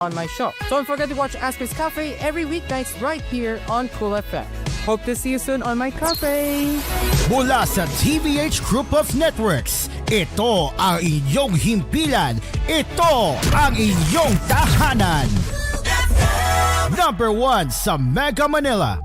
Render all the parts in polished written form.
on my show. Don't forget to watch Asphere's Cafe every weeknights right here on Cool FM. Hope to see you soon on my cafe. Mula sa TVH Group of Networks, ito ang inyong himpilan. Ito ang inyong tahanan. Number 1 sa Mega Manila.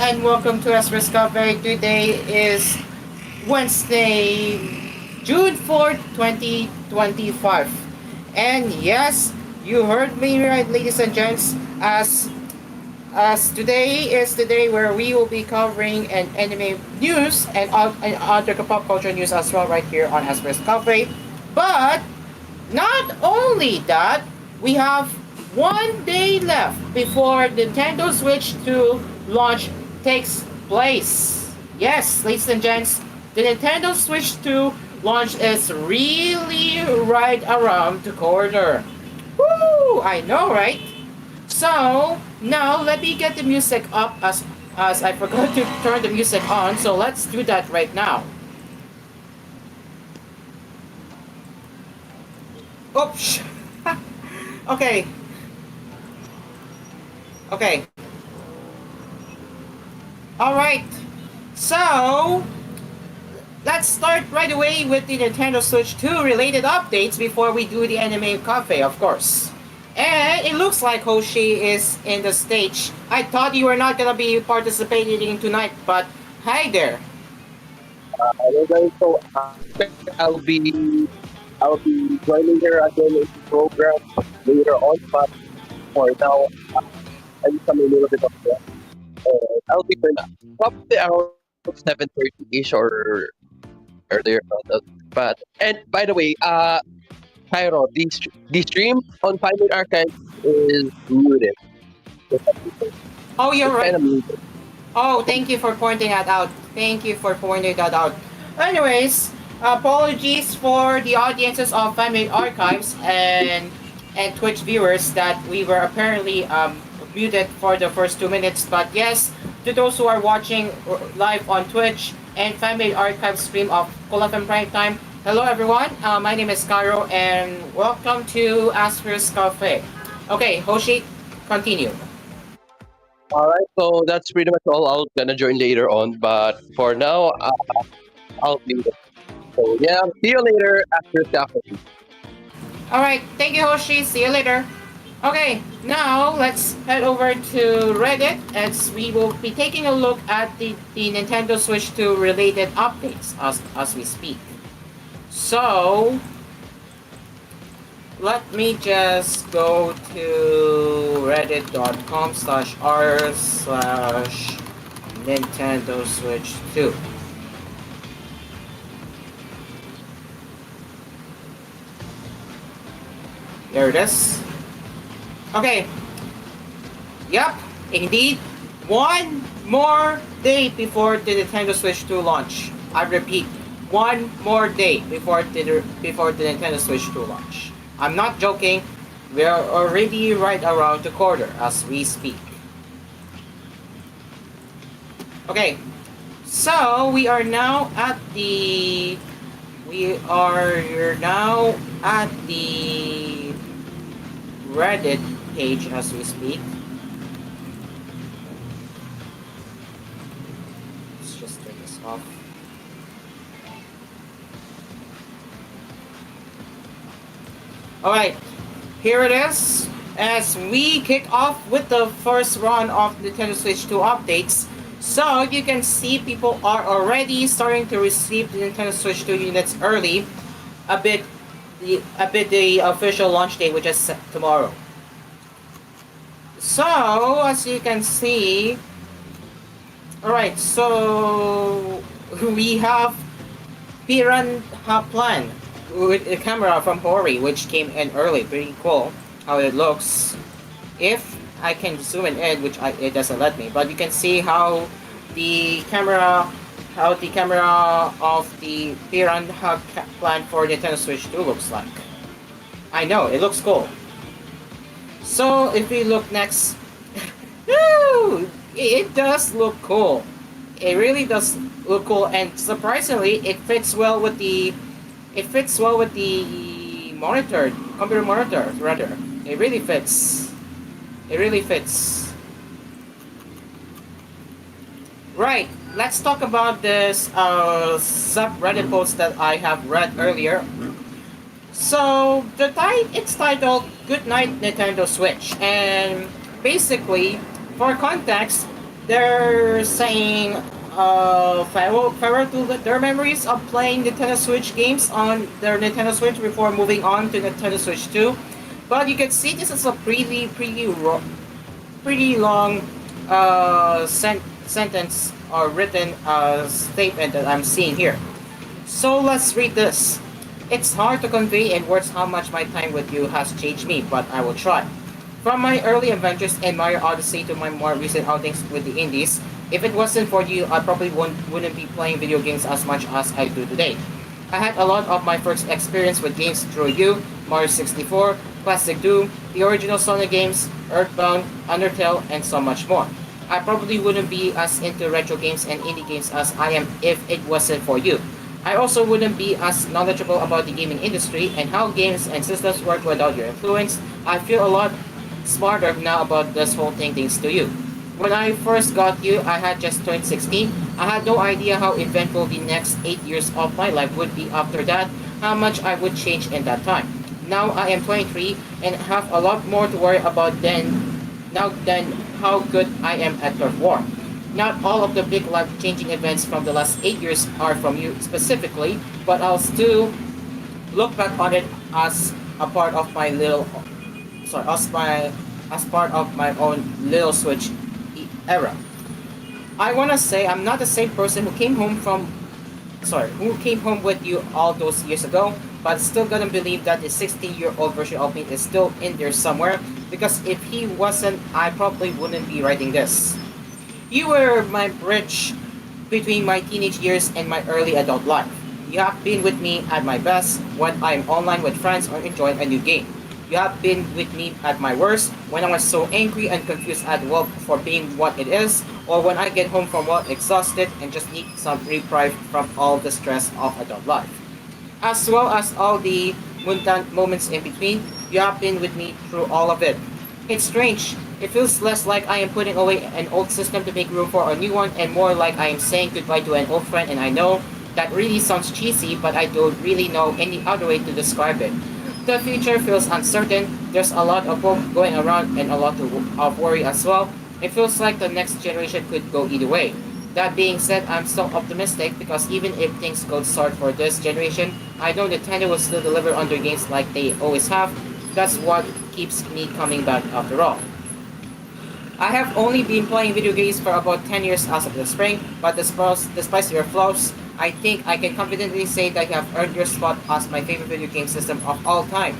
And welcome to Asphere's Cafe. Today is Wednesday, June 4th, 2025. And yes, you heard me right, ladies and gents, as today is the day where we will be covering an anime news and other pop culture news as well right here on Asphere's Cafe. But not only that, we have 1 day left before Nintendo Switch 2 launch takes place. Yes, ladies and gents, the Nintendo Switch 2 launch is really right around the corner. Woo! I know, right? So now let me get the music up as I forgot to turn the music on. So let's do that right now. Oops. Okay. Okay. Alright, so let's start right away with the Nintendo Switch 2 related updates before we do the Anime Cafe, of course. And it looks like Hoshi is in the stage. I thought you were not gonna be participating tonight, but hi there. So I'll be joining her again in the program later on, but for now, I'm a little bit of that. I'll be probably around 7:30ish or earlier. But and by the way, Cairo, the stream on Final Archive is muted. Oh, you're right. Kind of muted. Oh, thank you for pointing that out. Thank you for pointing that out. Anyways, apologies for the audiences of Family Archives and Twitch viewers that we were apparently muted for the first 2 minutes. But yes, to those who are watching live on Twitch and Family Archive stream of Cool FM Prime Time, hello everyone. My name is Caro and welcome to Asphere's Cafe. Okay, Hoshi, continue. Alright, so that's pretty much all. I'll gonna join later on, but for now, I'll be there. So yeah, see you later after Cafe. Alright, thank you Hoshi, see you later. Okay, now let's head over to Reddit as we will be taking a look at the Nintendo Switch 2 related updates as we speak. So, let me just go to reddit.com/r/Nintendo Switch 2. There it is. Okay. Yep, indeed. 1 more day before the Nintendo Switch 2 launch. I repeat, 1 more day before the Nintendo Switch 2 launch. I'm not joking. We are already right around the corner as we speak. Okay. So we are now at the Reddit page as we speak. Let's just turn this off. Alright, here it is. As we kick off with the first run of Nintendo Switch 2 updates. So you can see people are already starting to receive the Nintendo Switch 2 units early. A bit the official launch date, which is tomorrow. So as you can see, alright, so we have Piranha Plan with a camera from Hori, which came in early. Pretty cool how it looks. If I can zoom in, which it doesn't let me. But you can see the camera, how the camera of the Piranha plant for Nintendo Switch 2 looks like. I know it looks cool. So if we look next, woo, it does look cool. It really does look cool, and surprisingly, it fits well with the monitor, computer monitor rather. It really fits. It really fits. Right. Let's talk about this subreddit post that I have read earlier. So it's titled "Good Night Nintendo Switch," and basically, for context, they're saying farewell to their memories of playing Nintendo Switch games on their Nintendo Switch before moving on to Nintendo Switch 2. But you can see this is a pretty long sentence or written statement that I'm seeing here. So let's read this. It's hard to convey in words how much my time with you has changed me, but I will try. From my early adventures in Mario Odyssey to my more recent outings with the indies, if it wasn't for you, I probably wouldn't be playing video games as much as I do today. I had a lot of my first experience with games through you, Mario 64, Classic Doom, the original Sonic games, Earthbound, Undertale, and so much more. I probably wouldn't be as into retro games and indie games as I am if it wasn't for you. I also wouldn't be as knowledgeable about the gaming industry and how games and systems work without your influence. I feel a lot smarter now about this whole thing thanks to you. When I first got you, I had just turned 16. I had no idea how eventful the next 8 years of my life would be after that, how much I would change in that time. Now I am 23 and have a lot more to worry about than how good I am at Turf War. Not all of the big life-changing events from the last 8 years are from you specifically, but I'll still look back on it as a part of my little, sorry, as part of my own little Switch era. I wanna say I'm not the same person who came home with you all those years ago, but still gonna believe that the 16-year-old version of me is still in there somewhere, because if he wasn't, I probably wouldn't be writing this. You were my bridge between my teenage years and my early adult life. You have been with me at my best when I'm online with friends or enjoying a new game. You have been with me at my worst when I was so angry and confused at work for being what it is, or when I get home from work exhausted and just need some reprieve from all the stress of adult life. As well as all the mundane moments in between, you have been with me through all of it. It's strange. It feels less like I am putting away an old system to make room for a new one, and more like I am saying goodbye to an old friend, and I know that really sounds cheesy, but I don't really know any other way to describe it. The future feels uncertain. There's a lot of hope going around and a lot of worry as well. It feels like the next generation could go either way. That being said, I'm still optimistic because even if things go south for this generation, I know Nintendo will still deliver on their games like they always have. That's what keeps me coming back after all. I have only been playing video games for about 10 years as of the spring, but despite your flaws, I think I can confidently say that you have earned your spot as my favorite video game system of all time.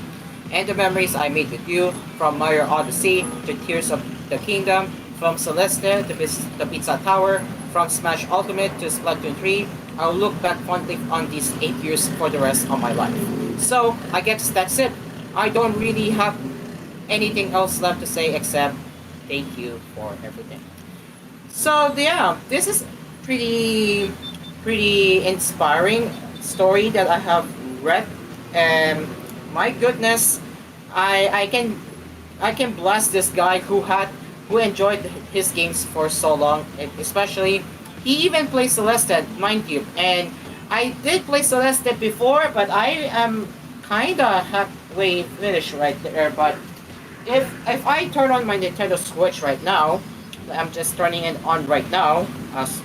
And the memories I made with you, from Mario Odyssey to Tears of the Kingdom, from Celeste to the Pizza Tower, from Smash Ultimate to Splatoon 3, I'll look back fondly on these 8 years for the rest of my life. So, I guess that's it. I don't really have anything else left to say except thank you for everything. So yeah, this is pretty inspiring story that I have read, and my goodness, I can bless this guy who enjoyed his games for so long, and especially he even plays Celeste, mind you, and I did play Celeste before, but I am kinda halfway finished right there, but if I turn on my Nintendo Switch right now, I'm just turning it on right now, as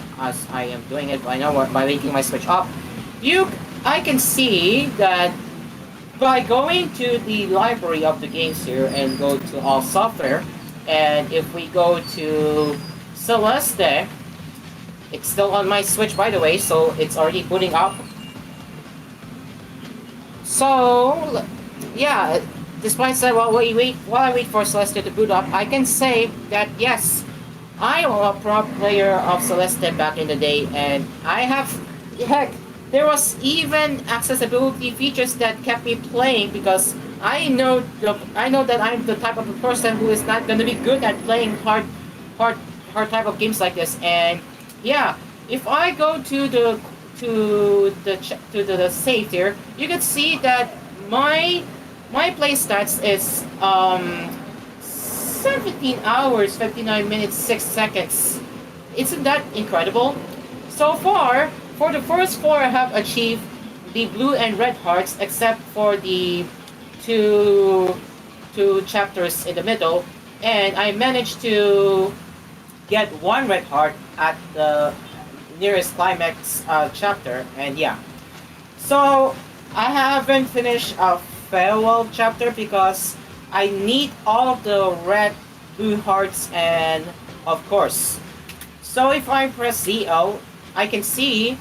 I am doing it right now by waking my Switch up. I can see that by going to the library of the games here and go to all software, and if we go to Celeste, it's still on my Switch by the way, so it's already booting up. So yeah, despite that, while I wait for Celeste to boot up, I can say that yes, I am a pro player of Celeste back in the day, and I have, heck, there was even accessibility features that kept me playing because I know that I'm the type of a person who is not gonna be good at playing hard, hard type of games like this, and yeah, if I go to the save here, you can see that my my play stats is 17 hours, 59 minutes, 6 seconds. Isn't that incredible? So far, for the first four, I have achieved the blue and red hearts, except for the two, two chapters in the middle. And I managed to get one red heart at the nearest climax chapter. And yeah, so I haven't finished a farewell chapter because I need all of the red, blue hearts, and of course. So if I press ZO, I can see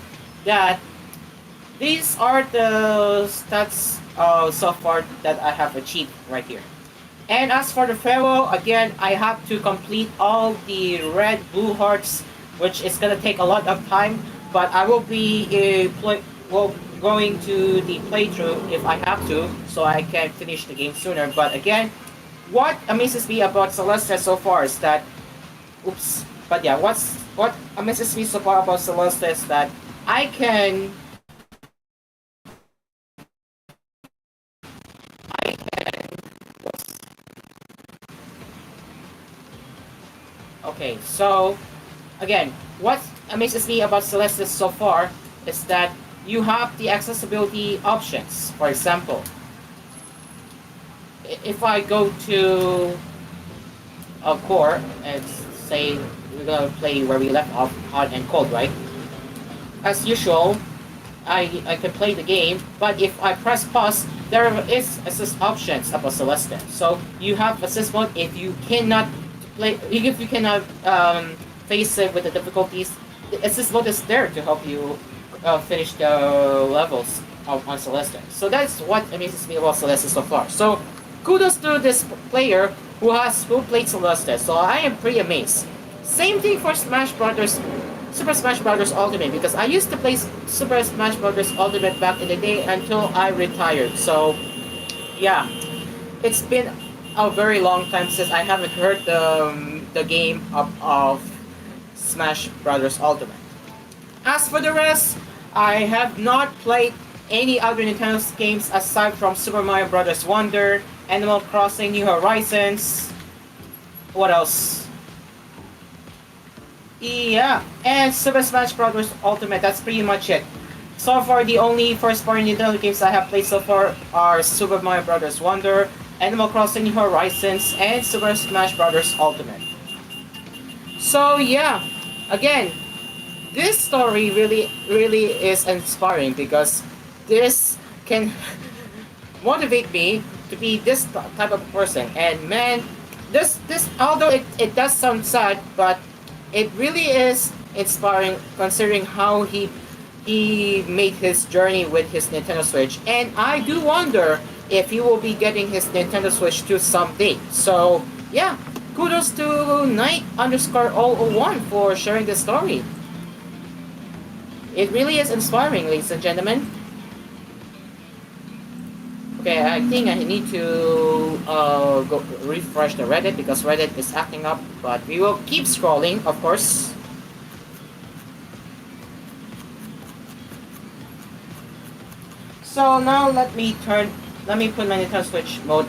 that these are the stats so far that I have achieved right here. And as for the farewell, again, I have to complete all the red, blue hearts, which is gonna take a lot of time. But I will be going to the playthrough if I have to, so I can finish the game sooner. But again, what amazes me about Celeste so far is that, oops. But yeah, what amazes me so far about Celeste is that I can Okay, so again, what amazes me about Celeste so far is that you have the accessibility options. For example, if I go to a core and say we're gonna play where we left off, hot and cold, right? As usual, I can play the game, but if I press pause, there is assist options about Celeste. So you have assist mode if you cannot if you cannot face it with the difficulties. The assist mode is there to help you finish the levels on Celeste. So that's what amazes me about Celeste so far. So kudos to this player who played Celeste. So I am pretty amazed. Same thing for Super Smash Bros. Ultimate, because I used to play Super Smash Bros. Ultimate back in the day until I retired. So yeah, it's been a very long time since I haven't heard the game of Smash Bros. Ultimate. As for the rest, I have not played any other Nintendo games aside from Super Mario Bros. Wonder, Animal Crossing New Horizons. What else? Yeah, and Super Smash Bros. Ultimate. That's pretty much it. So far, the only first-party Nintendo games I have played so far are Super Mario Bros. Wonder, Animal Crossing New Horizons, and Super Smash Bros. Ultimate. So yeah, again, this story really is inspiring because this can motivate me to be this type of person. And man, this although it does sound sad, but it really is inspiring considering how he made his journey with his Nintendo Switch. And I do wonder if he will be getting his Nintendo Switch 2 someday. So yeah, kudos to Knight_001 for sharing this story. It really is inspiring, ladies and gentlemen. Okay, I think I need to go refresh the Reddit because Reddit is acting up, but we will keep scrolling, of course. So now let me put my Nintendo Switch mode,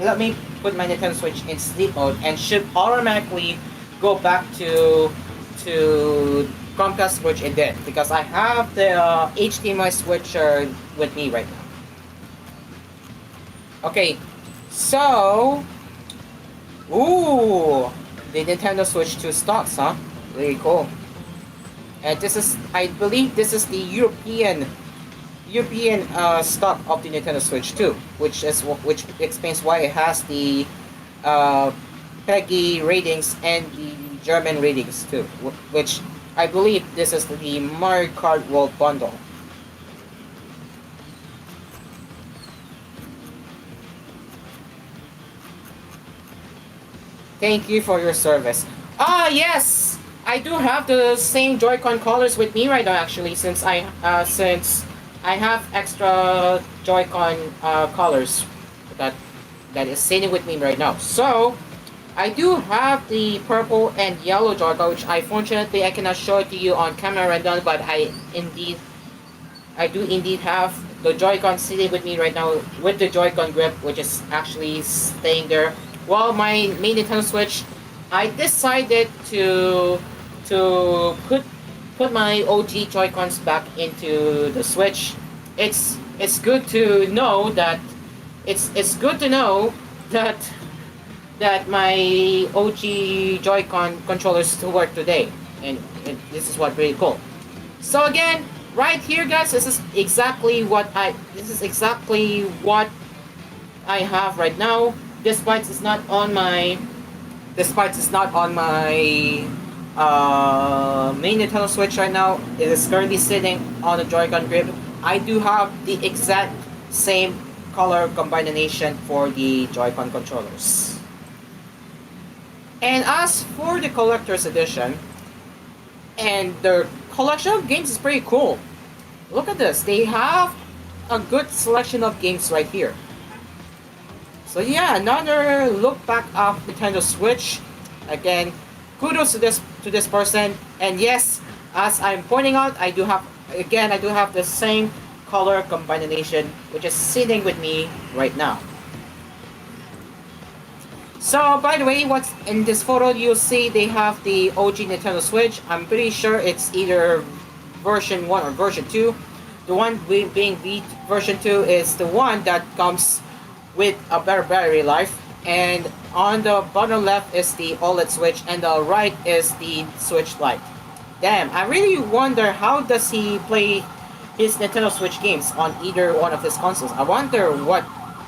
let me put my Nintendo Switch in sleep mode and should automatically go back to Chromecast, which it did because I have the HDMI switcher with me right now. Okay, so ooh, the Nintendo Switch 2 stocks, huh? Really cool. And this is, I believe, this is the European stock of the Nintendo Switch 2, which explains why it has the PEGI ratings and the German ratings too, which I believe this is the Mario Kart World Bundle. Thank you for your service. Ah, yes, I do have the same Joy-Con colors with me right now. Actually, since I have extra Joy-Con colors that that is sitting with me right now. So I do have the purple and yellow Joy-Con, which I cannot show it to you on camera right now, but I do indeed have the Joy-Con sitting with me right now with the Joy-Con grip, which is actually staying there. Well, my main Nintendo Switch, I decided to put my OG Joy-Cons back into the Switch. It's good to know that it's good to know that that my OG Joy-Con controllers still work today, and this is what really cool. So again, right here, guys, this is exactly what I have right now. Despite it's not on my main Nintendo Switch right now. It is currently sitting on the Joy-Con grip. I do have the exact same color combination for the Joy-Con controllers. And as for the collector's edition, and the collection of games is pretty cool. Look at this. They have a good selection of games right here. So yeah, another look back of Nintendo Switch. Again, kudos to this person. And yes, as I'm pointing out, I do have the same color combination which is sitting with me right now. So, by the way, what's in this photo, you'll see they have the OG Nintendo Switch. I'm pretty sure it's either version 1 or version 2. The one being version 2 is the one that comes with a better battery life. And on the bottom left is the OLED Switch, and the right is the Switch Lite. Damn, I really wonder how does he play his Nintendo Switch games on either one of his consoles. I wonder what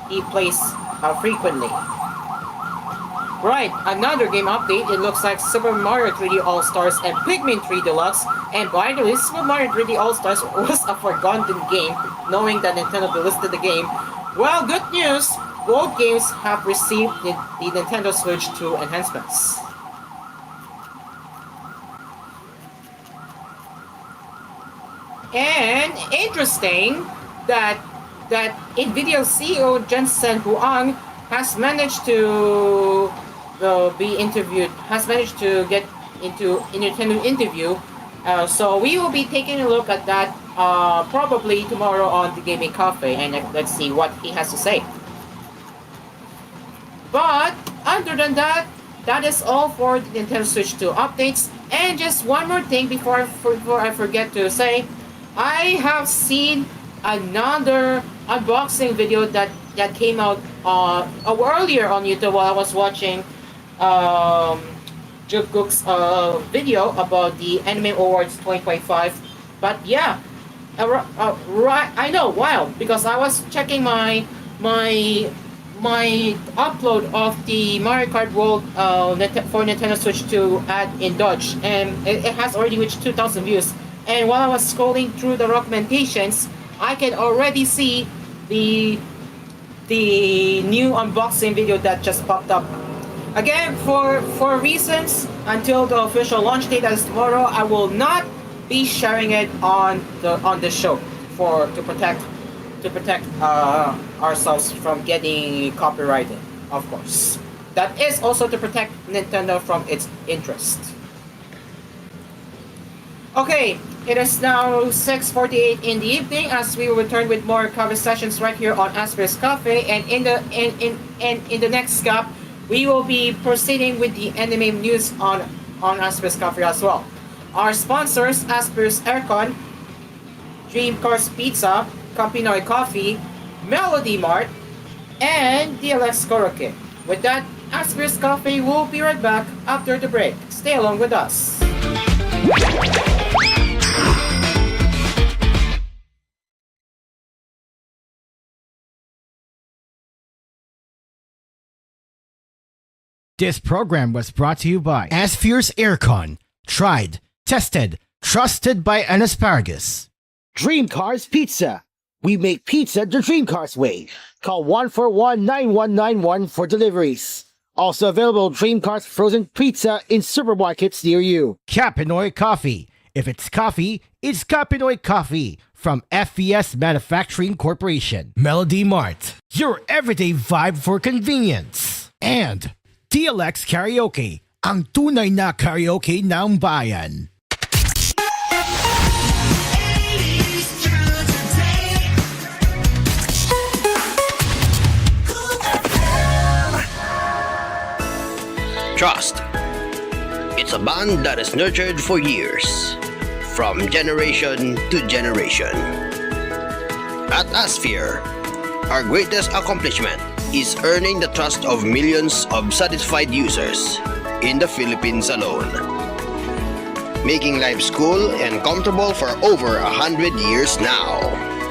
he plays frequently. Right, another game update. It looks like Super Mario 3D All-Stars and Pikmin 3 Deluxe. And by the way, Super Mario 3D All-Stars was a forgotten game, knowing that Nintendo delisted the game. Well, good news! Both games have received the Nintendo Switch 2 enhancements. And interesting that NVIDIA CEO Jensen Huang has managed to get into a Nintendo interview. So we will be taking a look at that probably tomorrow on the Gaming Cafe, and let's see what he has to say. But other than that, that is all for the Nintendo Switch 2 updates. And just one more thing before I forget to say, I have seen another unboxing video that came out earlier on YouTube while I was watching Jungkook's video about the Anime Awards 2025. But yeah, right, I know, wow, because I was checking my upload of the Mario Kart World for Nintendo Switch 2 in Dutch, and it has already reached 2,000 views. And while I was scrolling through the recommendations, I can already see the new unboxing video that just popped up. Again, for reasons until the official launch date, that is tomorrow, I will not be sharing it on the show to protect ourselves from getting copyrighted, of course. That is also to protect Nintendo from its interest. Okay, it is now 6:48 in the evening as we will return with more conversations right here on Asphere's Cafe, and in the next gap, we will be proceeding with the anime news on Asphere's Cafe as well. Our sponsors, Asphere's Aircon, Dream Cars Pizza, Campinoy Coffee, Melody Mart, and DLX Koroke. With that, Asphere's Cafe will be right back after the break. Stay along with us. This program was brought to you by Asphere's Aircon. Tried, tested, trusted by an asparagus. Dream Cars Pizza. We make pizza the Dream Cars way. Call 141-9191 for deliveries. Also available Dream Cars frozen pizza in supermarkets near you. Kapinoy Coffee. If it's coffee, it's Kapinoy Coffee from FES Manufacturing Corporation. Melody Mart, your everyday vibe for convenience. And DLX Karaoke, ang tunay na karaoke ng bayan. Trust. It's a bond that is nurtured for years, from generation to generation. At Asphere, our greatest accomplishment is earning the trust of millions of satisfied users in the Philippines alone, making life cool and comfortable for over 100 years now.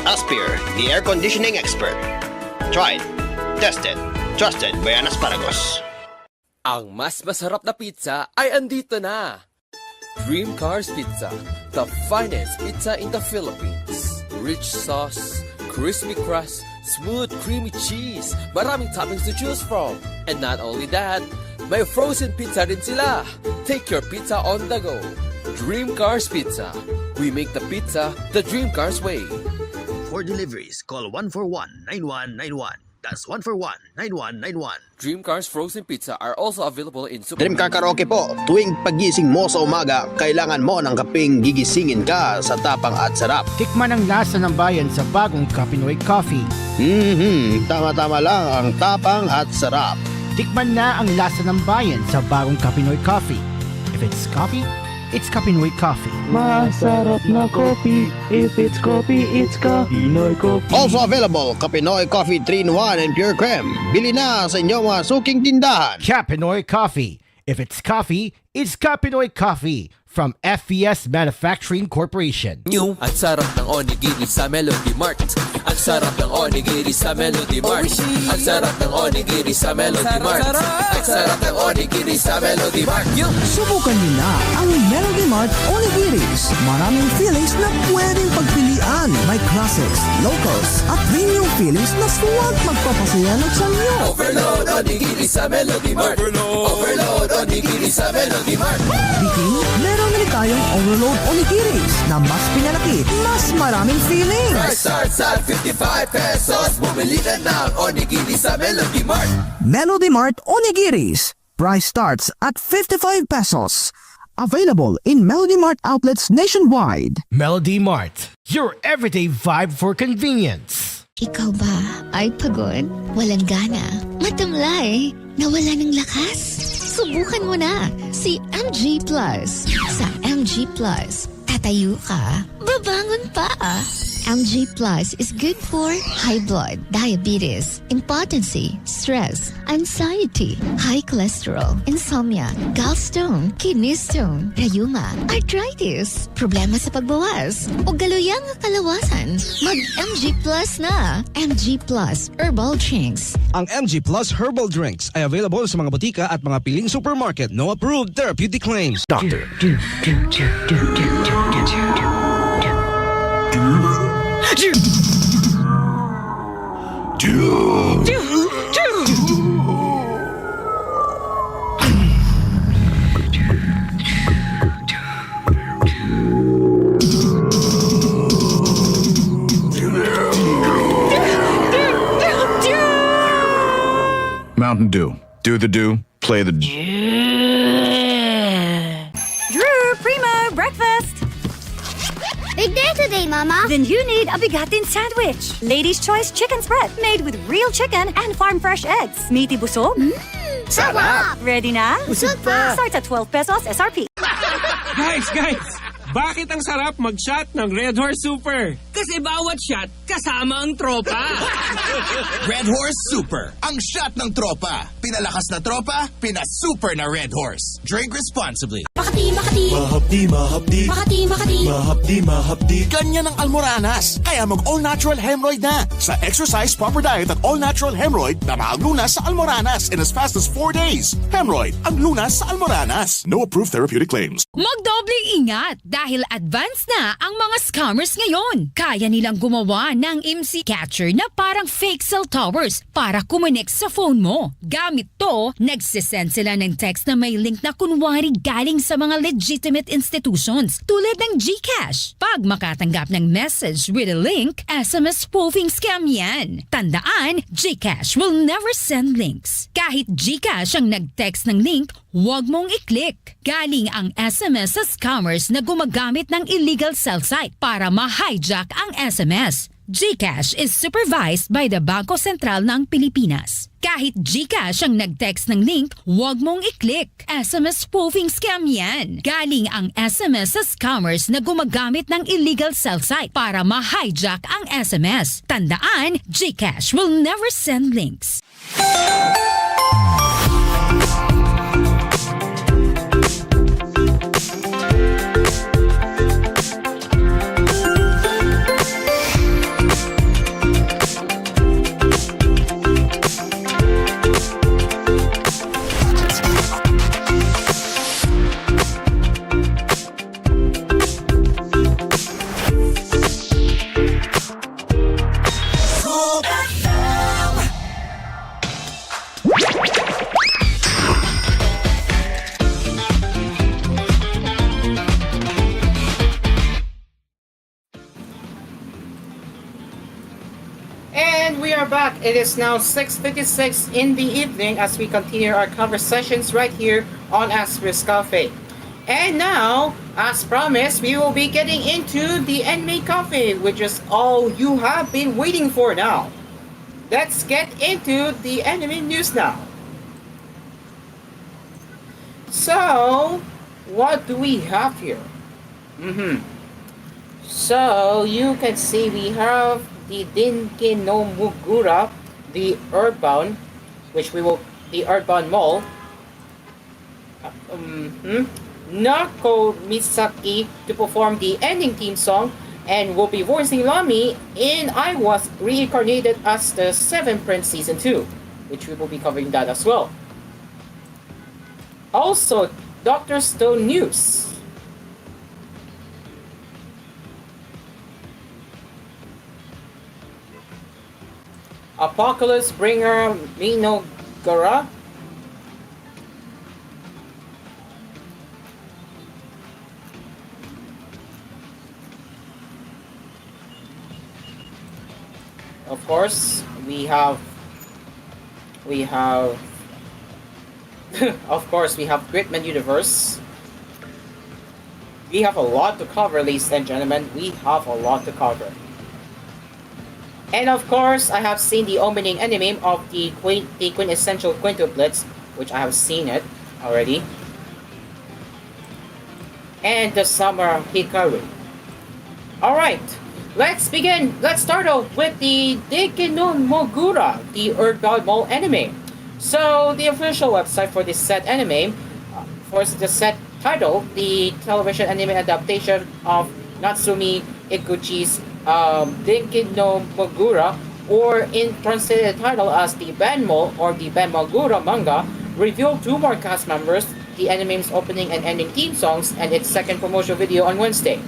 Asphere, the air conditioning expert. Tried, tested, trusted by an asparagus. Ang mas masarap na pizza ay andito na! Dream Cars Pizza, the finest pizza in the Philippines. Rich sauce, crispy crust, smooth creamy cheese, maraming toppings to choose from. And not only that, may frozen pizza rin sila. Take your pizza on the go. Dream Cars Pizza. We make the pizza the Dream Cars way. For deliveries, call 141-9191. That's 141-9191. Dream Cars Frozen Pizza are also available in Dream Car Karaoke po, tuwing pagising mo sa umaga, kailangan mo ng kapeng gigisingin ka sa tapang at sarap. Tikman ang lasa ng bayan sa bagong Kapinoy Coffee. Tama-tama lang ang tapang at sarap. Tikman na ang lasa ng bayan sa bagong Kapinoy Coffee. If it's coffee, it's Kapinoy Coffee. Masarap na coffee. If it's coffee, it's Kapinoy coffee. Also available, Kapinoy Coffee 3-in-1 and Pure Creme. Bili na sa inyong mga suking tindahan. Kapinoy Coffee. If it's coffee, it's Kapinoy Coffee from FES Manufacturing Corporation. New. Ang sarap ng onigiri sa Melody Mart. Ang sarap ng onigiri sa Melody Mart. Ang sarap ng onigiri sa Melody Mart. Ang sarap ng onigiri sa Melody Mart. Subukan niyo na ang Melody Mart Onigiris. Maraming feelings na pwedeng pagpilian. May classics, locals, at premium feelings na suwag magpapasaya ng sanyo. Overload onigiri sa Melody Mart. Overload onigiri sa Melody Mart. Biking, meron rin tayong Overload Onigiris na mas pinalaki, mas maraming feelings. Price starts at 55 pesos. Bumili na ng onigiri sa Melody Mart. Melody Mart Onigiris. Price starts at 55 pesos. Available in Melody Mart outlets nationwide. Melody Mart, your everyday vibe for convenience. Ikaw ba ay pagod, walang gana, matamlay, nawala ng lakas? Subukan mo na si MG Plus. Sa MG Plus, tatayo ka, babangon pa. MG Plus is good for high blood, diabetes, impotency, stress, anxiety, high cholesterol, insomnia, gallstone, kidney stone, rheuma, arthritis, problema sa pagbawas, o galuyang kalawasan. Mag-MG Plus na! MG Plus Herbal Drinks. Ang MG Plus Herbal Drinks ay available sa mga botika at mga piling supermarket. No approved therapeutic claims. Doctor. Mountain Dew. Do the do, play the... Drew, primo, breakfast! Big day today, Mama. Then you need a bigatin sandwich. Ladies' Choice Chicken Spread, made with real chicken and farm-fresh eggs. Meaty busog? Sarap! Ready na? Busog pa! Starts at 12 pesos SRP. Guys! Bakit ang sarap mag-shot ng Red Horse Super? Kasi bawat shot, kasama ang tropa. Red Horse Super, ang shot ng tropa. Pinalakas na tropa, pinasuper na Red Horse. Drink responsibly. Bakit Mahapdi, mahapdi. Mahapdi, mahapdi. Ganyan ang almoranas. Kaya mag all-natural hemorrhoid na. Sa exercise, proper diet at all-natural hemorrhoid na maaglunas sa almoranas in as fast as 4 days. Hemorrhoid, ang lunas sa almoranas. No approved therapeutic claims. Magdobling ingat dahil advanced na ang mga scammers ngayon. Kaya nilang gumawa ng IMSI catcher na parang fake cell towers para kumonek sa phone mo. Gamit to, nagsisend sila ng text na may link na kunwari galing sa mga legitimate institutions tulad ng GCash. Pag makatanggap ng message with a link, SMS spoofing scam yan. Tandaan, GCash will never send links. Kahit GCash ang nag-text ng link, huwag mong i-click. Galing ang SMS sa scammers na gumagamit ng illegal cell site para ma-hijack ang SMS. GCash is supervised by the Bangko Sentral ng Pilipinas. Kahit GCash ang nag-text ng link, huwag mong i-click. SMS spoofing scam yan. Galing ang SMS sa scammers na gumagamit ng illegal cell site para ma-hijack ang SMS. Tandaan, GCash will never send links. And we are back. It is now 6:56 in the evening as we continue our conversations right here on Asphere Cafe. And now, as promised, we will be getting into the anime cafe, which is all you have been waiting for now. Let's get into the anime news now. So, what do we have here? So, you can see we have the Denki no Mugura, the Earthbound, the Earthbound Mall, Nako Misaki to perform the ending theme song, and will be voicing Lami in I Was Reincarnated as the Seventh Prince Season 2, which we will be covering that as well. Also, Dr. Stone news. Apocalypse Bringer Minogara. Of course, we have of course we have Gridman Universe. We have a lot to cover, ladies and gentlemen. We have a lot to cover. And of course, I have seen the opening anime of the quintessential quintuplets, which I have seen it already. And the Summer Hikaru. Alright, let's begin. Let's start off with the Denki no Mogura, the Earthbound Mall anime. So, the official website for this set anime, for the set title, the television anime adaptation of Natsumi Iguchi's Denki no Mogura, or in translated title as the Banmo or the Banmogura manga, revealed 2 more cast members, the anime's opening and ending theme songs, and its second promotional video on Wednesday.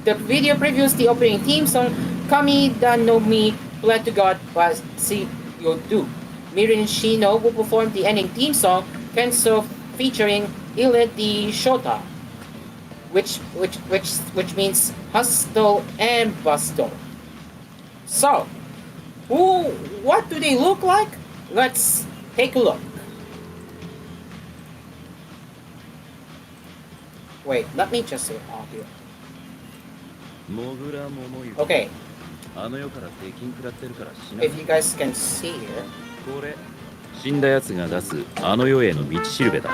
The video previews the opening theme song Kami da no Mi Fled to God by Siyodu. Mirin Shino will perform the ending theme song Kenso featuring Ile di Shota, which means hustle and bustle. So, what do they look like? Let's take a look. Wait, let me just say audio. Okay. If you guys can see here. 死んだ奴が出すあの世への道しるべだ。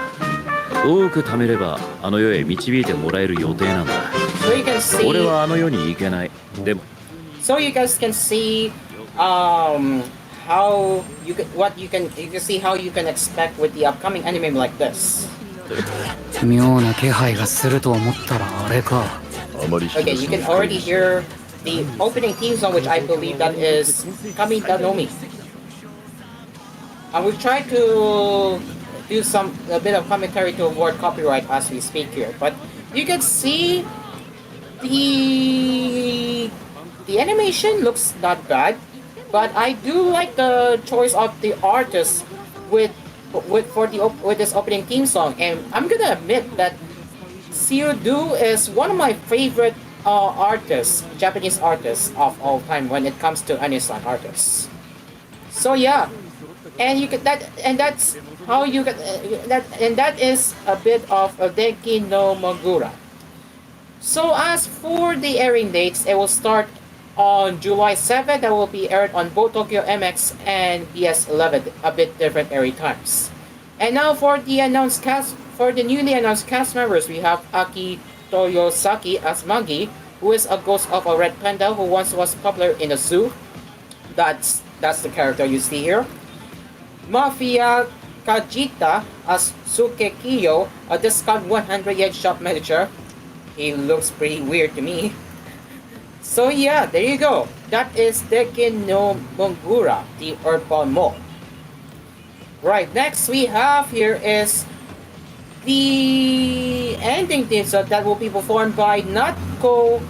多く貯めればあの世へ導いてもらえる予定なんだ。俺はあの世に行けない。でも。So you guys can see how you can see how you can expect with the upcoming anime like this. 妙な気配がすると思ったらあれか。Okay, you can already hear the opening theme song, which I believe that is Kamita no Mi. I will try to do a bit of commentary to avoid copyright as we speak here, but you can see the animation looks not bad, but I do like the choice of the artist with this opening theme song, and I'm gonna admit that Seodu is one of my favorite artists, Japanese artists of all time when it comes to Anisan artists. So yeah, and you get that, and that's how you get that, and that is a bit of a Deki no Magura. So as for the airing dates, it will start on July 7th. That will be aired on both Tokyo MX and BS11, a bit different airing times. And now for the newly announced cast members, we have Aki Toyosaki as Magi, who is a ghost of a red panda who once was popular in a zoo. That's the character you see here. Mafia Kajita as Sukekiyo, a discount 100 yen shop manager. He looks pretty weird to me. So yeah, there you go. That is Deki no Mongura, the urban mall. Right, next we have here is the ending theme song that will be performed by Natko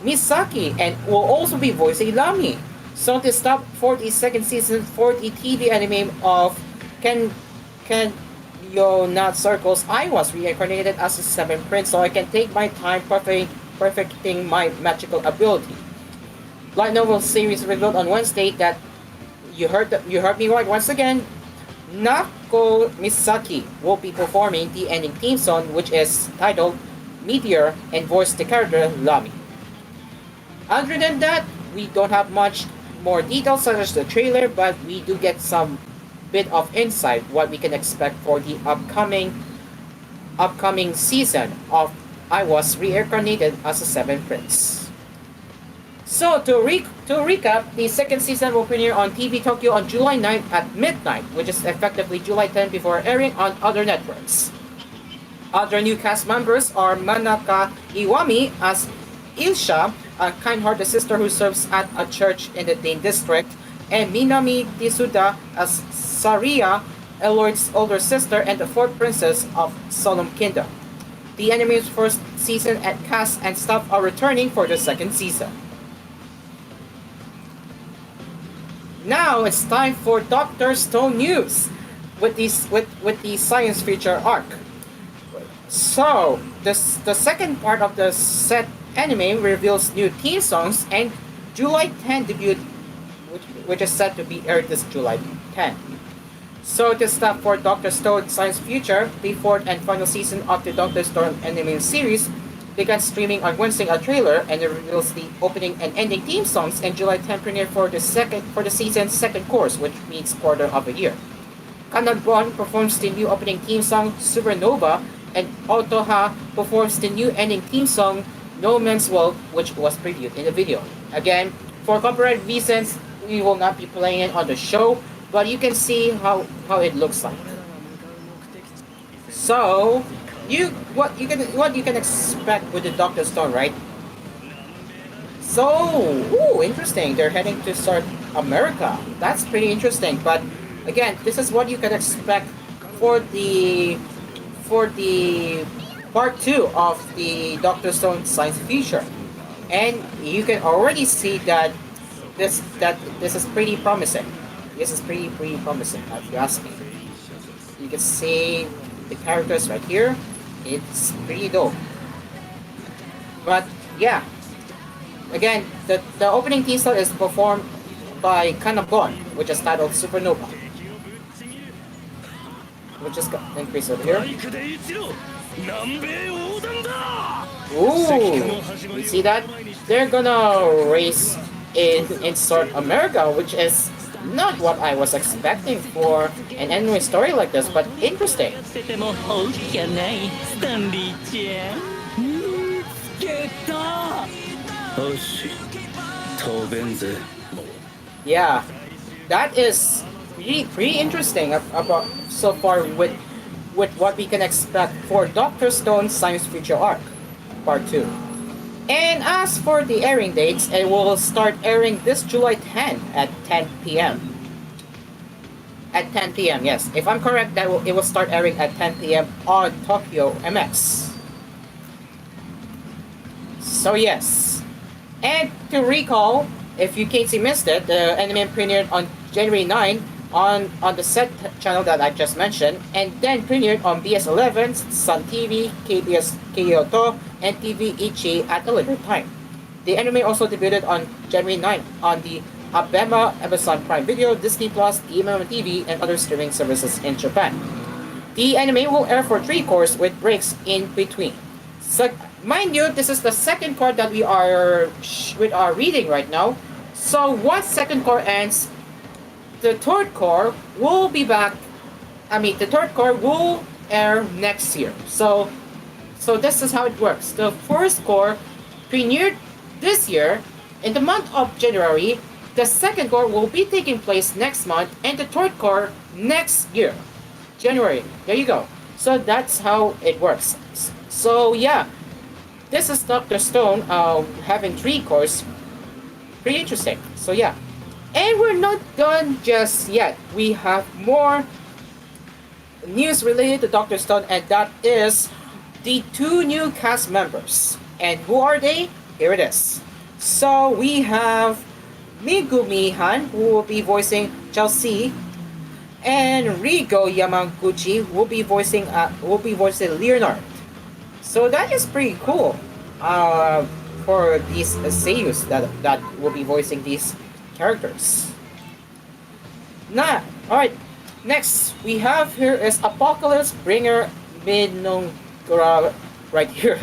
Misaki and will also be voicing Lami. So to stop for the second season for the TV anime of Ken Yo Not Circles, I was reincarnated as a seventh prince, so I can take my time perfecting my magical ability. Light novel series revealed on Wednesday that you heard me right once again. Nako Misaki will be performing the ending theme song, which is titled Meteor, and voiced the character Lami. Other than that, we don't have much more details such as the trailer, but we do get some bit of insight what we can expect for the upcoming season of I Was Reincarnated as a Seventh Prince. So to recap, the second season will premiere on TV Tokyo on July 9th at midnight, which is effectively July 10th before airing on other networks. Other new cast members are Manaka Iwami as Ilsha, a kind-hearted sister who serves at a church in the Dane district, and Minami Tisuda as Saria, Eloyd's older sister and the fourth princess of Solemn Kingdom. The anime's first season and cast and staff are returning for the second season. Now it's time for Dr. Stone news with the science feature arc. So the second part of the set anime reveals new theme songs and July 10 debut, which is set to be aired this July 10. So to stop for Dr. Stone Science Future, the fourth and final season of the Dr. Stone anime series began streaming on Wednesday a trailer, and it reveals the opening and ending theme songs, and July 10 premiere for the season's second course, which means quarter of a year. Kanabon performs the new opening theme song Supernova, and Otoha performs the new ending theme song No Man's World, which was previewed in the video. Again, for copyright reasons, we will not be playing it on the show, but you can see how it looks like. So what you can expect with the Dr. Stone, right? So, interesting. They're heading to start America. That's pretty interesting. But again, this is what you can expect for the part 2 of the Dr. Stone Science Future, and you can already see that this is pretty promising. This is pretty promising, if you ask me. You can see the characters right here. It's pretty dope. But yeah, again, the opening theme song is performed by Kanabon, which is titled Supernova. We'll just increase over here. Ooh, you see that? They're gonna race in South America, which is not what I was expecting for an anime story like this, but interesting. Yeah, that is pretty interesting about so far with with what we can expect for Dr. Stone's Science Future Arc, Part 2. And as for the airing dates, it will start airing this July 10 at 10 p.m. At 10 p.m., yes. If I'm correct, it will start airing at 10 p.m. on Tokyo MX. So yes. And to recall, if you case missed it, the anime premiered on January 9 on the set channel that I just mentioned, and then premiered on BS11, Sun TV, KBS Kyoto, and TV Ichi at a later time. The anime also debuted on January 9 on the ABEMA, Amazon Prime Video, Disney Plus, DMM TV, and other streaming services in Japan. The anime will air for 3 cours with breaks in between. So, mind you, this is the second cour that we are reading right now. So once second cour ends, the third cour will be back. The third cour will air next year. So this is how it works. The first cour premiered this year in the month of January. The second cour will be taking place next month, and the third cour next year, January. There you go. So that's how it works. So yeah, this is Dr. Stone having 3 cours. Pretty interesting. So yeah. And we're not done just yet. We have more news related to Dr. Stone, and that is the 2 new cast members. And who are they? Here it is. So we have Megumi Han, who will be voicing Chelsea, and Rigo Yamaguchi will be voicing Leonard. So that is pretty cool for these seiyus that will be voicing these characters. Alright, next we have here is Apocalypse Bringer Minongura right here.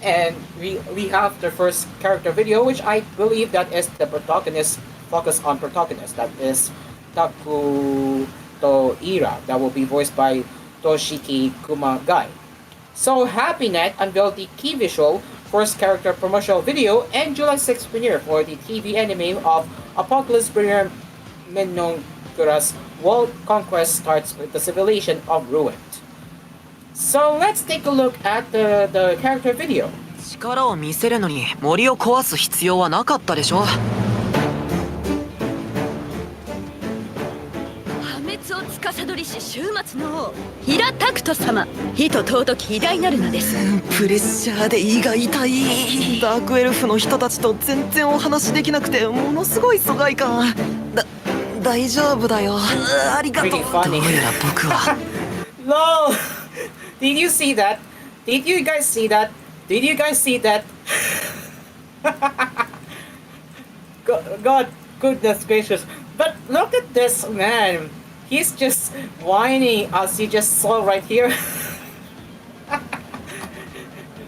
And we have the first character video, which I believe that is the protagonist, focus on protagonist, that is Takuto Ira, that will be voiced by Toshiki Kumagai. So HappyNet unveiled the key visual first character promotional video and July 6th premiere for the TV anime of Apocalypse Bringer Minongura's world conquest starts with the civilization of Ruined. So let's take a look at the character video. 力を見せるのに森を壊す必要はなかったでしょ。破滅を司りし終末の王平拓人様、火と尊き偉大なる名です。プレッシャーで胃が痛い。ダークエルフの人たちと全然お話できなくてものすごい疎外感。大丈夫だよ。ありがとう。どうやら僕は。LOL! Did you see that? Did you guys see that? Did you guys see that? God, goodness gracious. But look at this man. He's just whining as you just saw right here.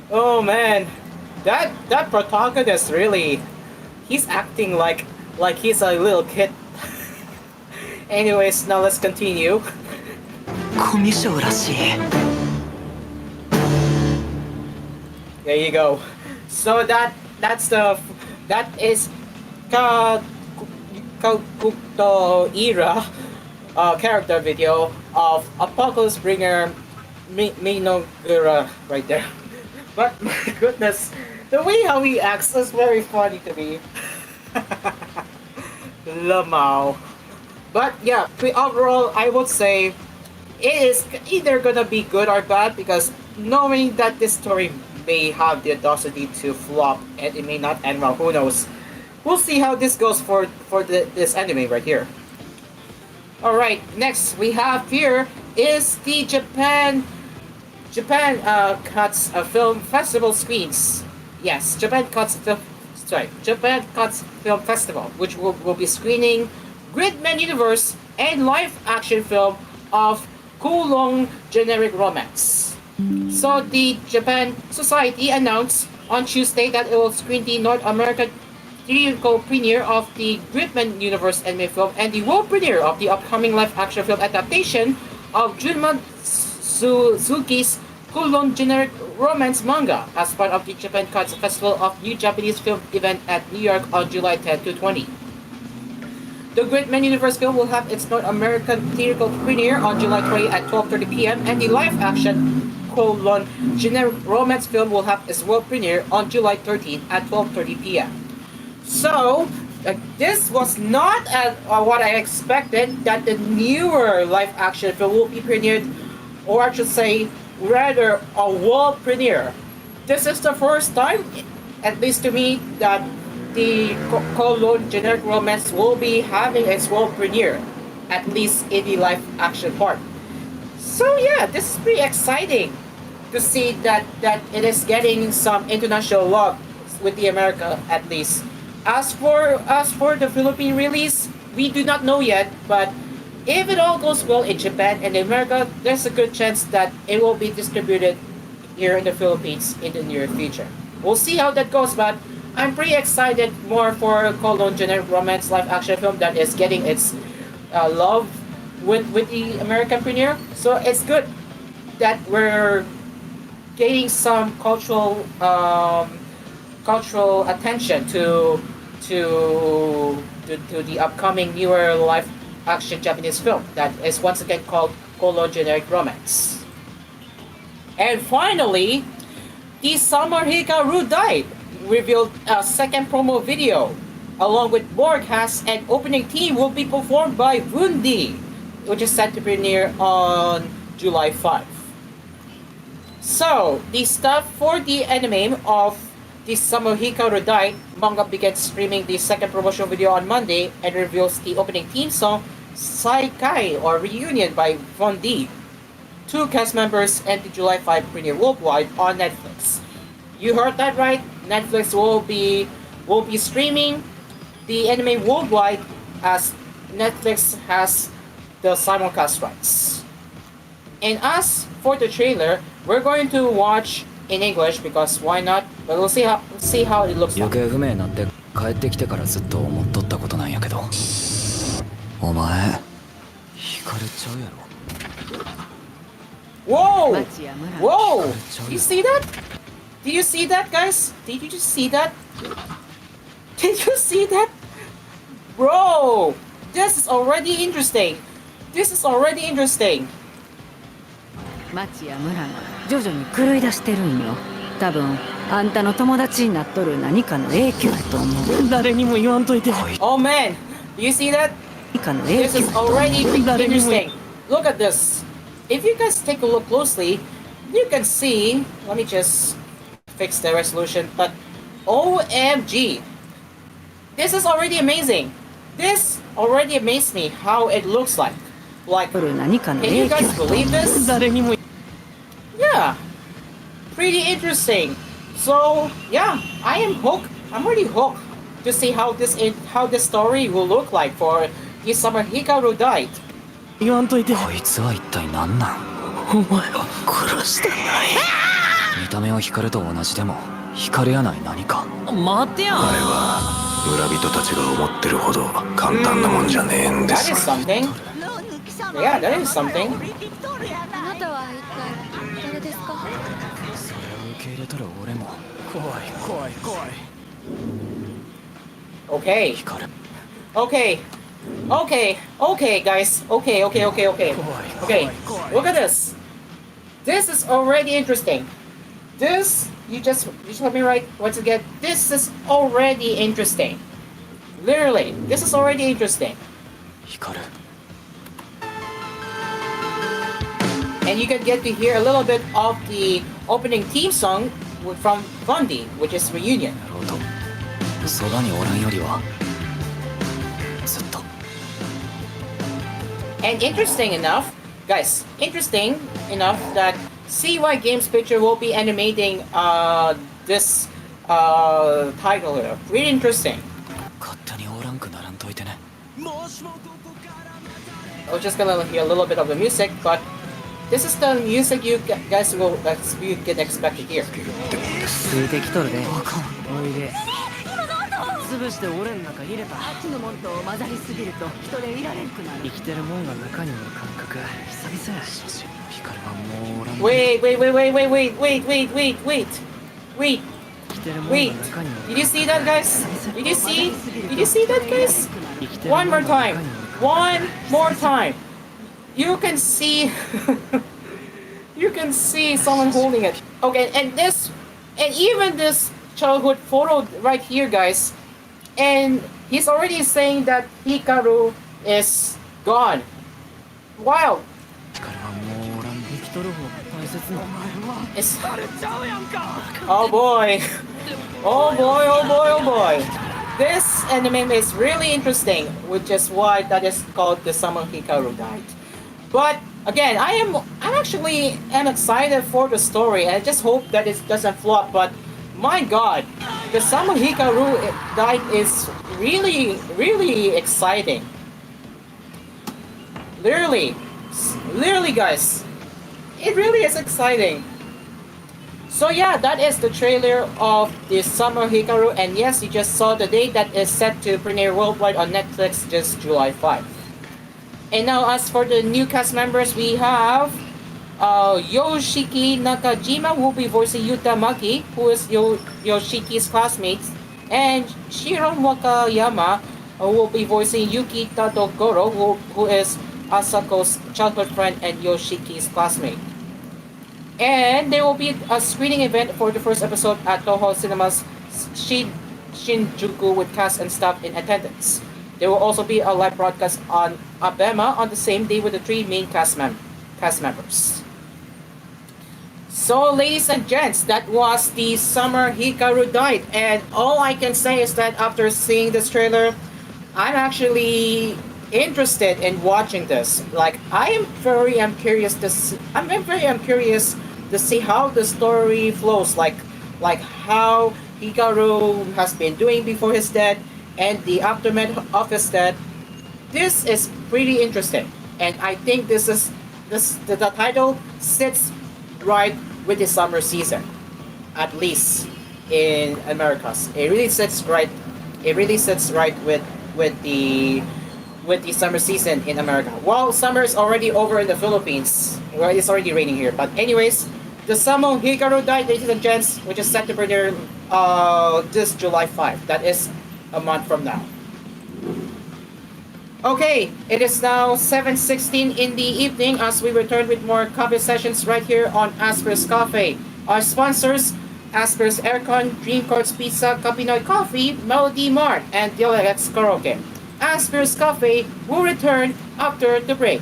Oh man. That protagonist really, he's acting like he's a little kid. Anyways, now let's continue. コミュ障らしい。There you go. So that is Kakuto Ira character video of Apocalypse Bringer Minogura right there. But my goodness, the way how he acts is very funny to me. Lamau. But yeah, overall I would say it is either gonna be good or bad, because knowing that this story may have the audacity to flop and it may not end well, who knows. We'll see how this goes for this anime right here. Alright, next we have here is the Japan Cuts Film Festival screens. Yes, Japan Cuts Film Festival, which will be screening Gridman Universe and live action film of Kulong Generic Romance. So the Japan Society announced on Tuesday that it will screen the North American theatrical premiere of the Gridman Universe anime film and the world premiere of the upcoming live action film adaptation of Junma Suzuki's Kulon Generic Romance manga as part of the Japan Cuts Festival of New Japanese Film event at New York on July 10 to 20. The Great Man Universe film will have its North American theatrical premiere on July 20 at 12:30 p.m. and the live-action generic romance film will have its world premiere on July 13 at 12:30 p.m. So, this was not what I expected, that the newer live-action film will be premiered, or I should say, rather, a world premiere. This is the first time, at least to me, that the Cologne generic romance will be having its world premiere, at least in the live-action part. So yeah, this is pretty exciting to see that it is getting some international love with the America, at least. As for the Philippine release, we do not know yet, but if it all goes well in Japan and America, there's a good chance that it will be distributed here in the Philippines in the near future. We'll see how that goes, but I'm pretty excited more for Cologne generic romance live action film that is getting its love with the American premiere. So it's good that we're gaining some cultural attention to the upcoming newer live action Japanese film that is once again called Cologne generic romance. And finally, the Summer Hikaru Died revealed a second promo video. Along with Borg cast and opening theme will be performed by Wundi, which is set to premiere on July 5. So, the stuff for the anime of the Summer Hikaru Died manga begins streaming the second promotional video on Monday and reveals the opening theme song Saikai or Reunion by Wundi. 2 cast members and the July 5 premiere worldwide on Netflix. You heard that right? Netflix will be streaming the anime worldwide as Netflix has the simulcast rights. And as for the trailer, we're going to watch in English because why not? But we'll see how it looks like. 行方不明になって帰ってきてからずっと思っとったことなんやけど、お前惹かれちゃうやろ。 Whoa! Whoa! Did you see that? Did you see that, guys? Did you just see that? Did you see that? Bro! This is already interesting. This is already interesting. 町や村が徐々に狂い出してるんよ。多分あんたの友達になっとる何かの影響やと思う。誰にも言わんといて。Oh man! Do you see that? This is already interesting. Look at this. If you guys take a look closely, you can see, let me just fix the resolution, but OMG, this is already amazing. This already amazed me how it looks like. Like, can you guys believe this? Yeah, pretty interesting. So yeah, I am hooked. I'm really hooked to see how this story will look like for the Summer Hikaru Died. 言わんといて。こいつは一体何なん？お前を殺したない。見た目は光と同じでも光やない何か。待てよ。あれは村人たちが思ってるほど簡単なもんじゃねえんです。That is something. Yeah, that is something. あなたは一体誰ですか？それを受け入れとる俺も怖い。Okay. Okay, guys. Okay. Look at this. This is already interesting. This, you just let me write once again. This is already interesting. Literally, this is already interesting. And you can get to hear a little bit of the opening theme song from Wundi, which is Reunion. そばにおらんよりはずっと。And interesting enough, guys, interesting enough that CY Games Picture will be animating this title here. Really interesting. 勝手におらんくならんといてね。I was just gonna hear a little bit of the music, but this is the music you guys will you can expect to hear. ついてきとるで。おいで。潰して俺の中入れた。あっちのもんと混ざりすぎると人でいられんくなる。生きてるもんが中におる感覚久々や。光はもうおらん。Wait. Did you see that, guys? Did you see that, guys? One more time. One more time. You can see you can see someone holding it. Okay, and even this childhood photo right here, guys. And he's already saying that Hikaru is gone. Wow. Oh boy. Oh boy, oh boy, oh boy. This anime is really interesting, which is why that is called The Summer Hikaru Died. But again, I'm actually excited for the story, and I just hope that it doesn't flop. But my God, The Summer Hikaru Died is really, really exciting. Literally, guys, it really is exciting. So yeah, that is the trailer of The Summer Hikaru, and yes, you just saw the date that is set to premiere worldwide on Netflix just July 5. And now as for the new cast members, we have Yoshiki Nakajima, who will be voicing Yuta Maki, who is Yoshiki's classmate, and Shiron Wakayama, who will be voicing Yuki Tadogoro, who is Asako's childhood friend and Yoshiki's classmate. And there will be a screening event for the first episode at Toho Cinema's Shinjuku with cast and staff in attendance. There will also be a live broadcast on ABEMA on the same day with the three main cast members. So, ladies and gents, that was The Summer Hikaru Died, and all I can say is that after seeing this trailer, I'm actually interested in watching this. Like, I'm very curious to see how the story flows, like how Hikaru has been doing before his death and the aftermath of his death. This is pretty interesting, and I think the title sits right with the summer season, at least in Americas. It really sits right with the summer season in America. Well, summer is already over in the Philippines. Well, it's already raining here. But anyways, The Summer Hikaru Died, ladies and gents, which is set to premiere this July 5. That is a month from now. Okay, it is now 7:16 in the evening as we return with more coffee sessions right here on Asphere's Cafe. Our sponsors, Asphere's Aircon, Dream Courts Pizza, Kapinoy Coffee, Melody Mart, and Dialex Karaoke. Asphere's Cafe will return after the break.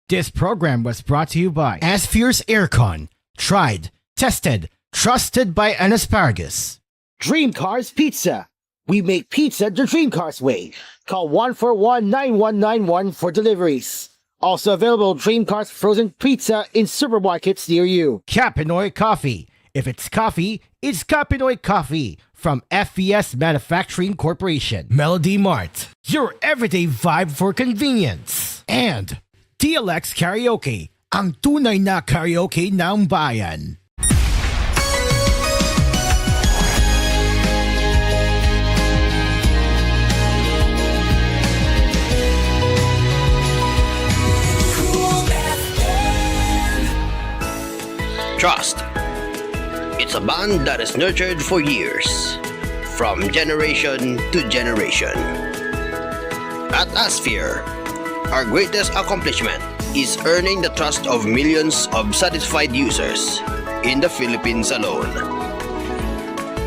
This program was brought to you by Asphere's Aircon. Tried, tested, trusted by an asparagus. Dream Cars Pizza. We make pizza the Dream Cars way. Call 141-9191 for deliveries. Also available Dream Cars frozen pizza in supermarkets near you. Kapinoy Coffee. If it's coffee, it's Kapinoy Coffee from FES Manufacturing Corporation. Melody Mart. Your everyday vibe for convenience. And TLX Karaoke. Ang tunay na karaoke ng bayan. Trust. It's a bond that is nurtured for years, from generation to generation. At Asphere, our greatest accomplishment is earning the trust of millions of satisfied users in the Philippines alone,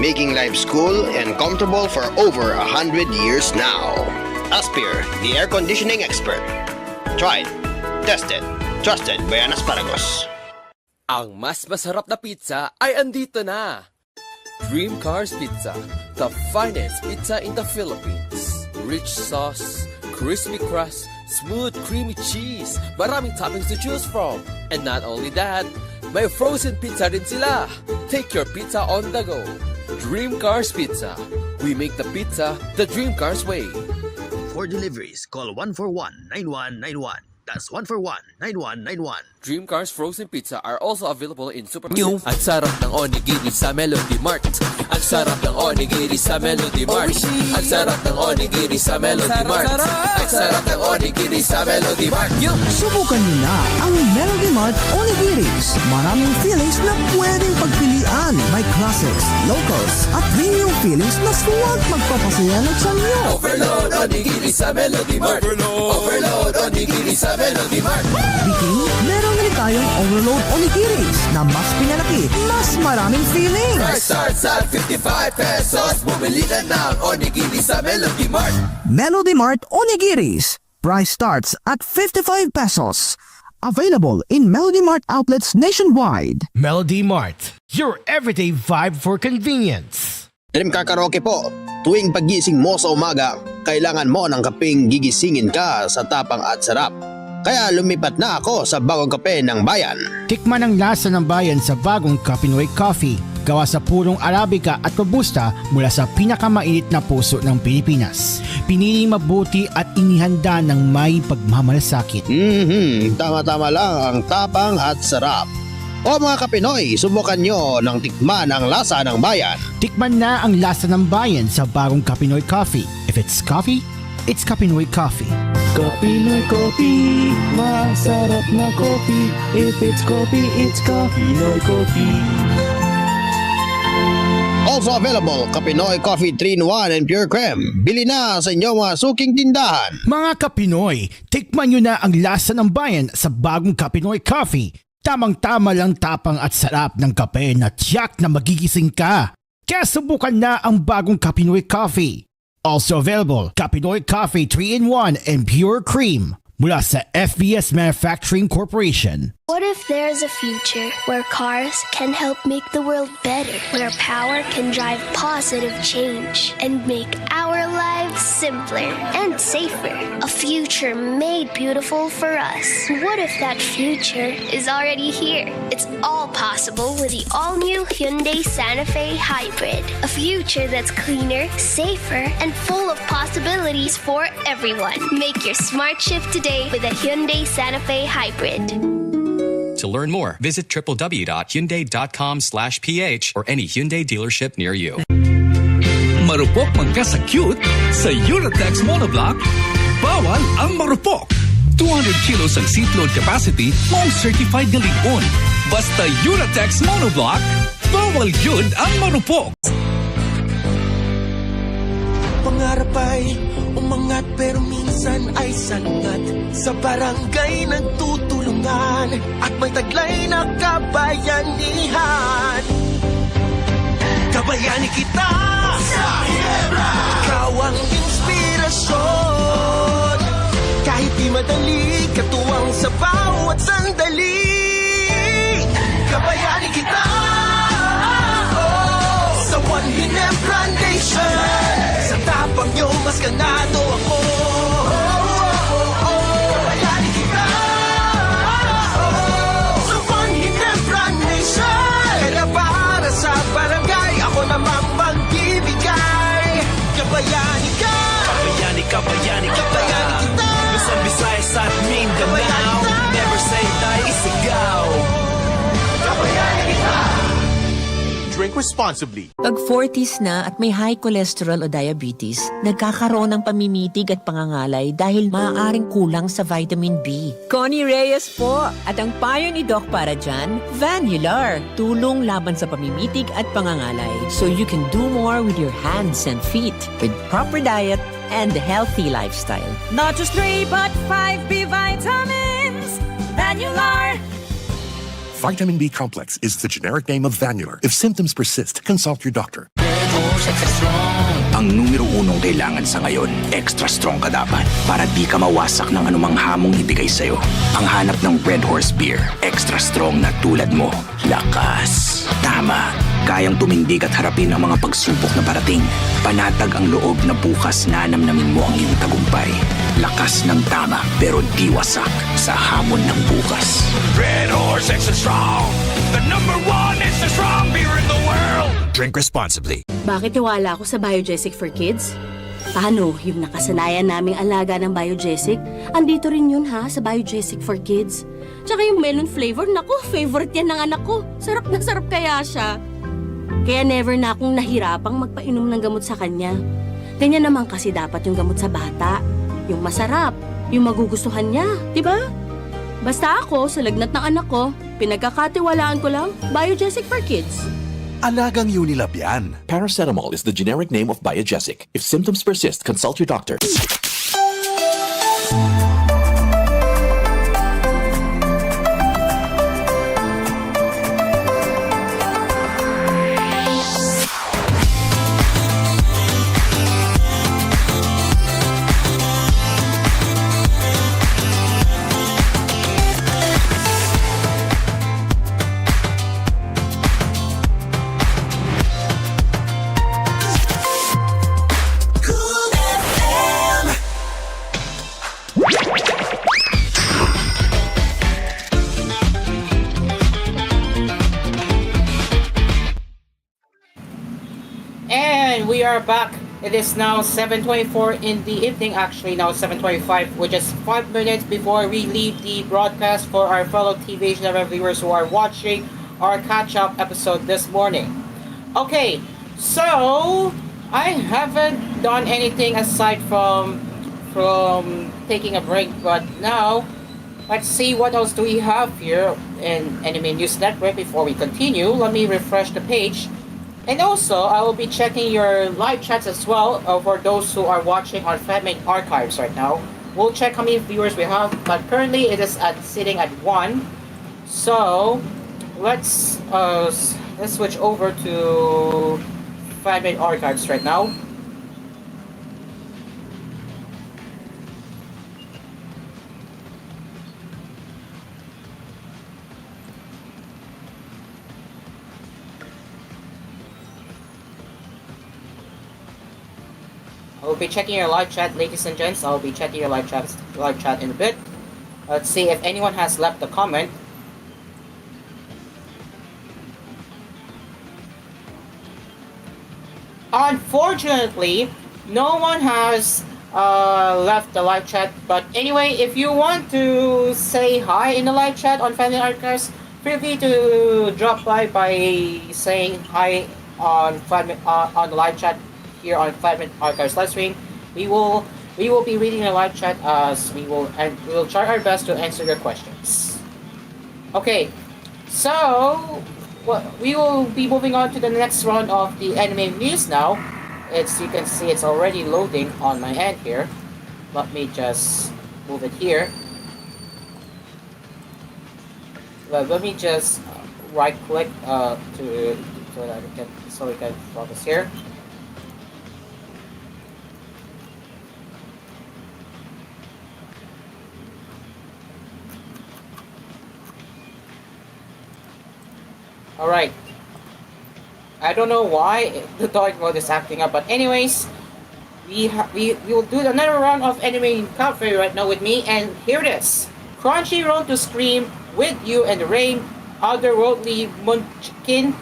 making life cool and comfortable for over 100 years now. Asphere, the air conditioning expert. Tried, tested, trusted by an asparagus. Ang mas masarap na pizza ay andito na. Dream Cars Pizza, the finest pizza in the Philippines. Rich sauce, crispy crust, smooth creamy cheese, maraming toppings to choose from. And not only that, may frozen pizza rin sila. Take your pizza on the go. Dream Cars Pizza. We make the pizza the Dream Cars way. For deliveries, call 141-9191. That's 141-9191. Dream Cars Frozen Pizza are also available in supermarkets. Ang sarap ng onigiri sa Melody Mart. Ang sarap ng onigiri sa Melody Mart. Ang sarap ng onigiri sa Melody Mart. Ang sarap ng onigiri sa Melody Mart. Subukan niyo na ang Melody Mart Onigiris. Maraming feelings na pwedeng pagpilian. May classics, locals, at premium feelings na suwag magpapasaya ng sanyo. Overload onigiri sa Melody Mart. Overload onigiri sa Melody Mart. Biking, meron rin tayong Overload Onigiris na mas pinalaki, mas maraming feelings. Price starts at 55 pesos. Bumili ka ng onigiri sa Melody Mart. Melody Mart Onigiris. Price starts at 55 pesos. Available in Melody Mart outlets nationwide. Melody Mart, your everyday vibe for convenience. Dream Car Karaoke po. Tuwing pagising mo sa umaga, kailangan mo ng kapeng gigisingin ka sa tapang at sarap. Kaya lumipat na ako sa bagong kape ng bayan. Tikman ang lasa ng bayan sa bagong Kapinoy Coffee. Gawa sa purong Arabica at Robusta mula sa pinakamainit na puso ng Pilipinas. Pinili mabuti at inihanda ng may pagmamalasakit. Tama-tama lang ang tapang at sarap. O mga Kapinoy, subukan nyo ng tikman ang lasa ng bayan. Tikman na ang lasa ng bayan sa bagong Kapinoy Coffee. If it's coffee, it's Kapinoy Coffee. Kapinoy Coffee, masarap na coffee. If it's coffee, it's Kapinoy Coffee. Also available, Kapinoy Coffee 3-in-1 and Pure Creme. Bili na sa inyong mga suking tindahan. Mga Kapinoy, tikman nyo na ang lasa ng bayan sa bagong Kapinoy Coffee. Tamang-tama lang tapang at sarap ng kape na tiyak na magigising ka. Kaya subukan na ang bagong Kapinoy Coffee. Also available, Kapinoy Coffee 3-in-1 and Pure Cream mula sa FBS Manufacturing Corporation. What if there's a future where cars can help make the world better, where power can drive positive change and make our lives simpler and safer? A future made beautiful for us. What if that future is already here? It's all possible with the all-new Hyundai Santa Fe Hybrid. A future that's cleaner, safer, and full of possibilities for everyone. Make your smart shift today with a Hyundai Santa Fe Hybrid. To learn more, visit www.hyundai.com/ph or any Hyundai dealership near you. Marupok magka-cute sa Uratex Monoblock, bawal ang marupok. 200 kilos ang seat load capacity mong certified na ligon. Basta Uratex Monoblock, bawal yun ang marupok. Pangarap ay umangat pero minsan ay sangat. Sa barangay nagtutulungan at may taglay na kabayanihan. Kabayani kita sa Ginebra. Ikaw ang inspirasyon. Kahit di madali, katuwang sa bawat sandali. Kabayani kita sa One Ginebra Nation. Sa tapang nyo, mas ganado ako. Kabayani kita sa One Ginebra Nation. Kaya para sa barangay, ako namang magbibigay. Kabayani ka. Kabayani, kabayani, kabayani kita. Luzon, Visayas at Mindanao. Never say die, isigaw. Kabayani kita. Drink responsibly. Pag 40s na at may high cholesterol o diabetes, nagkakaroon ng pamimitig at pangangalay dahil maaaring kulang sa vitamin B. Connie Reyes po, at ang payo ni Doc para dyan, Vanular. Tulong laban sa pamimitig at pangangalay so you can do more with your hands and feet with proper diet and a healthy lifestyle. Not just 3 but 5 B vitamins. Vanular. Vitamin B complex is the generic name of Vanular. If symptoms persist, consult your doctor. Ang numero unong kailangan sa ngayon, extra strong ka dapat para di ka mawasak ng anumang hamong ibigay sa'yo. Ang hanap ng Red Horse Beer, extra strong na tulad mo. Lakas. Tama. Kayang tumindig at harapin ang mga pagsubok na parating. Panatag ang loob na bukas na namnamin mo ang iyong tagumpay. Lakas ng tama pero di wasak sa hamon ng bukas. Red Horse Extra Strong, the #1 extra strong beer in the world. Drink responsibly. Bakit tiwala ako sa Biogesic for Kids? Paano yung nakasanayan naming alaga ng Biogesic? Andito rin yun ha sa Biogesic for Kids. Tsaka yung melon flavor, naku, favorite yan ng anak ko. Sarap na sarap kaya siya. Kaya never na akong nahirapang magpainom ng gamot sa kanya. Ganyan naman kasi dapat yung gamot sa bata. Yung masarap, yung magugustuhan niya, di ba? Basta ako, sa lagnat ng anak ko, pinagkakatiwalaan ko lang, Biogesic for Kids. Alagang Unilab yan. Paracetamol is the generic name of Biogesic. If symptoms persist, consult your doctor. And we are back. It is now 7:24 in the evening, actually now 7:25, which is 5 minutes before we leave the broadcast for our fellow TVH Never viewers who are watching our catch-up episode this morning. Okay, so I haven't done anything aside from taking a break, but now let's see what else do we have here in Anime News Network before we continue. Let me refresh the page. And also, I will be checking your live chats as well for those who are watching on Fatmate Archives right now. We'll check how many viewers we have, but currently it is sitting at 1. So let's switch over to Fatmate Archives right now. I'll be checking your live chat, ladies and gents. I'll be checking your live chat in a bit. Let's see if anyone has left a comment. Unfortunately, no one has left the live chat. But anyway, if you want to say hi in the live chat on Family Archives, feel free to drop by saying hi on the live chat here on 5 Minute Archives live stream. We will be reading the live chat as we will try our best to answer your questions. Okay, so we will be moving on to the next round of the anime news now. You can see it's already loading on my end here. Let me just move it here. Well, let me just right click so we can focus here. Alright. I don't know why the dark mode is acting up, but anyways, we will do another round of anime cafe right now with me, and here it is. Crunchyroll to Scream with You and the Rain, Otherworldly Munchkin,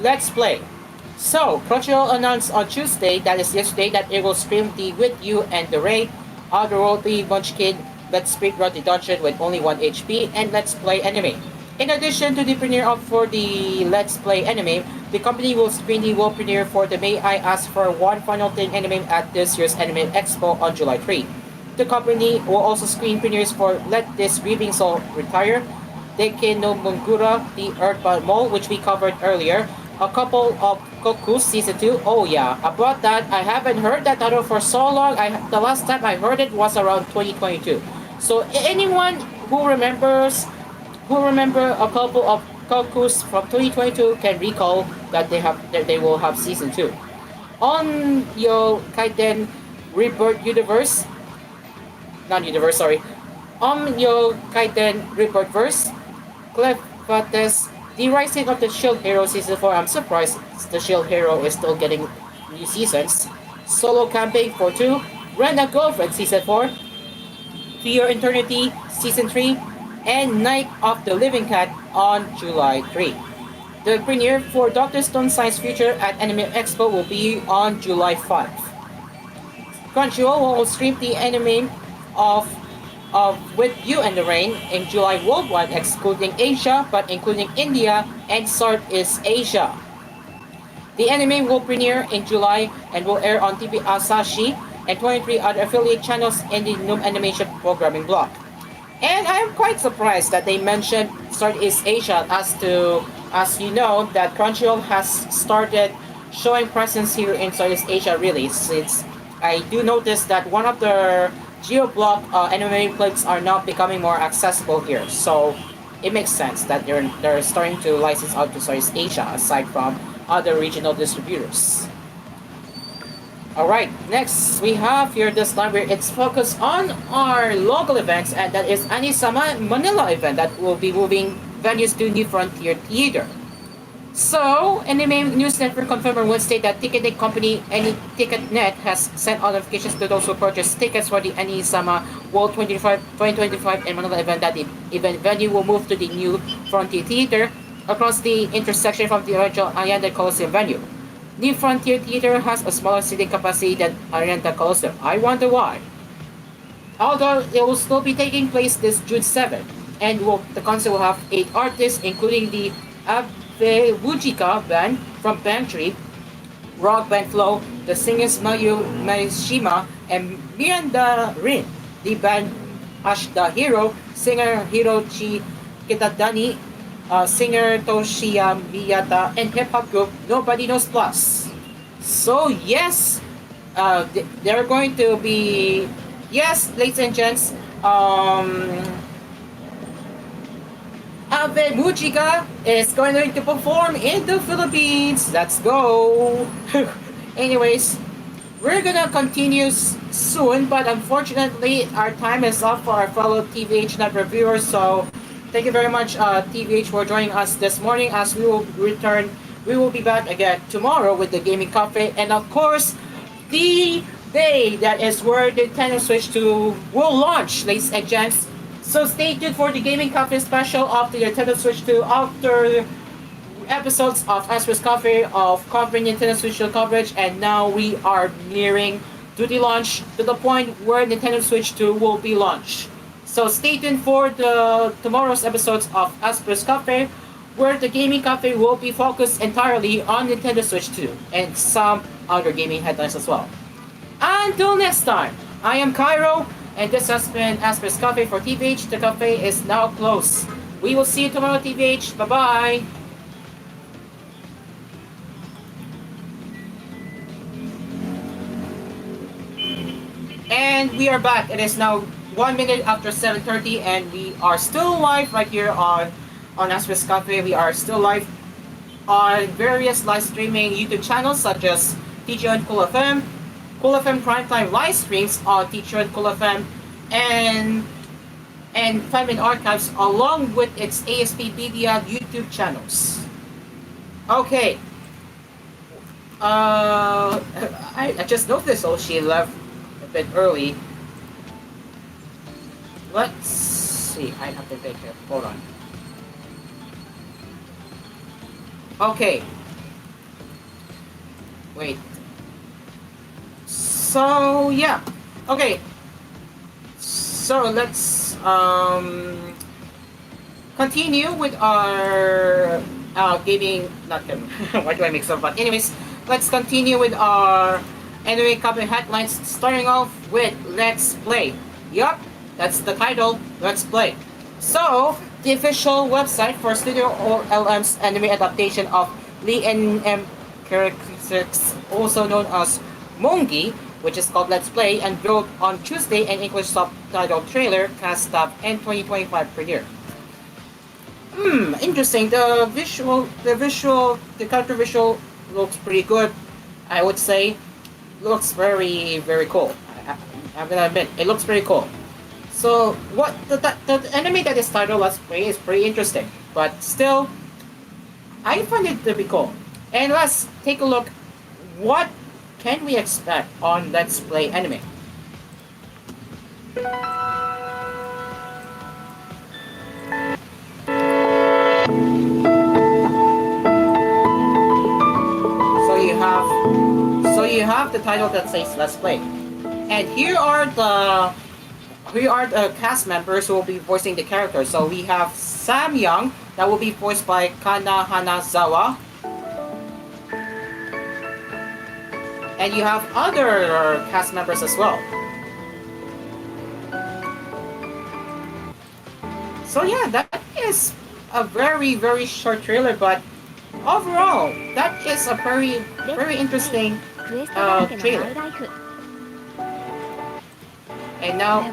Let's Play. So, Crunchyroll announced on Tuesday, that is yesterday, that it will stream the With You and the Rain, Otherworldly Munchkin, Let's Speedrun the Dungeon with only 1 HP, and Let's Play anime. In addition to the premiere for the Let's Play anime, the company will screen the world premiere for the May I Ask for One Final Thing anime at this year's Anime Expo on July 3. The company will also screen premieres for Let This Grieving Soul Retire, Deke no Mungura, The Earthbound Mole, which we covered earlier, a couple of Koku's Season 2. Oh yeah, about that, I haven't heard that title for so long. The last time I heard it was around 2022. So anyone who remember a couple of Kokus from 2022 can recall that they will have season 2. On your Kaiden Rebirth Universe, On your Kaiden Rebirth Verse, Clefates, The Rising of the Shield Hero season 4. I'm surprised the Shield Hero is still getting new seasons. Solo Camping for 2, Rent a Girlfriend season 4, To Your Eternity season 3, and Night of the Living Cat on July 3. The premiere for Dr. Stone Science Future at Anime Expo will be on July 5. Crunchyroll will stream the anime of With You and the Rain in July worldwide, excluding Asia, but including India and Southeast Asia. The anime will premiere in July and will air on TV Asahi and 23 other affiliate channels in the Noom Animation programming block. And I am quite surprised that they mentioned Southeast Asia as you know, that Crunchyroll has started showing presence here in Southeast Asia really, since I do notice that one of the geo-block anime plates are now becoming more accessible here. So it makes sense that they're starting to license out to Southeast Asia aside from other regional distributors. Alright, next we have here this time where it's focused on our local events, and that is Anisama Manila event that will be moving venues to New Frontier Theater. So, Anime News Network confirmed on Wednesday that ticketing company AnyTicketNet has sent out notifications to those who purchase tickets for the Anisama World 2025 and Manila event that the event venue will move to the New Frontier Theater across the intersection from the original Ayanda Coliseum venue. New Frontier Theater has a smaller seating capacity than Ayanda Coliseum. I wonder why. Although it will still be taking place this June 7th, and the concert will have 8 artists, including the Abe Wujika band from Bantry, rock band Flow, the singers Mayu Maishima, and Miranda Rin, the band Ashda Hero, singer Hirochi Kitadani, singer Toshiya Miyata, and hip-hop group Nobody Knows Plus. So yes, they're going to be, yes, ladies and gents, Abe Mujica is going to perform in the Philippines. Let's go! Anyways, we're gonna continue soon, but unfortunately our time is up for our fellow TVH Network viewers, so thank you very much, TVH, for joining us this morning. As we will return, we will be back again tomorrow with the Gaming Cafe, and of course, the day that is where the Nintendo Switch 2 will launch, ladies and gents. So stay tuned for the Gaming Cafe special of the Nintendo Switch 2 after episodes of Asper's Cafe of covering Nintendo Switch 2 coverage, and now we are nearing to the launch, to the point where Nintendo Switch 2 will be launched. So stay tuned for the tomorrow's episodes of Asper's Cafe, where the Gaming Cafe will be focused entirely on Nintendo Switch 2 and some other gaming headlines as well. Until next time, I am Cairo, and this has been Asper's Cafe for TVH. The cafe is now closed. We will see you tomorrow, TVH. Bye-bye. And we are back. It is now 1 minute after 7:30, and we are still live right here on Asper's Cafe. We are still live on various live streaming YouTube channels such as Teacher and Cool FM Primetime live streams on Teacher and Cool FM, and 5 Minute Archives, along with its AspMedia YouTube channels. Okay. I just noticed, she left a bit early. Let's see. I have to take it. Hold on. Okay. Wait. So yeah. Okay. So let's continue with our gaming. Not them. Why do I mix up? But anyways, let's continue with our anime copy headlines. Starting off with Let's Play. Yup. That's the title, Let's Play. So, the official website for Studio LM's anime adaptation of Lee N.M. characters, also known as Mongi, which is called Let's Play, and wrote on Tuesday an English subtitle trailer, cast stop, and 2025 premiere. Interesting. The character visual looks pretty good, I would say. Looks very, very cool. I'm gonna admit, it looks pretty cool. So what the anime that is titled Let's Play is pretty interesting, but still, I find it to be cool. And let's take a look. What can we expect on Let's Play anime? So you have the title that says Let's Play, and here are the here are the cast members who will be voicing the characters. So we have Sam Young, that will be voiced by Kana Hanazawa. And you have other cast members as well. So yeah, that is a very, very short trailer, but overall, that is a very, very interesting trailer. And now,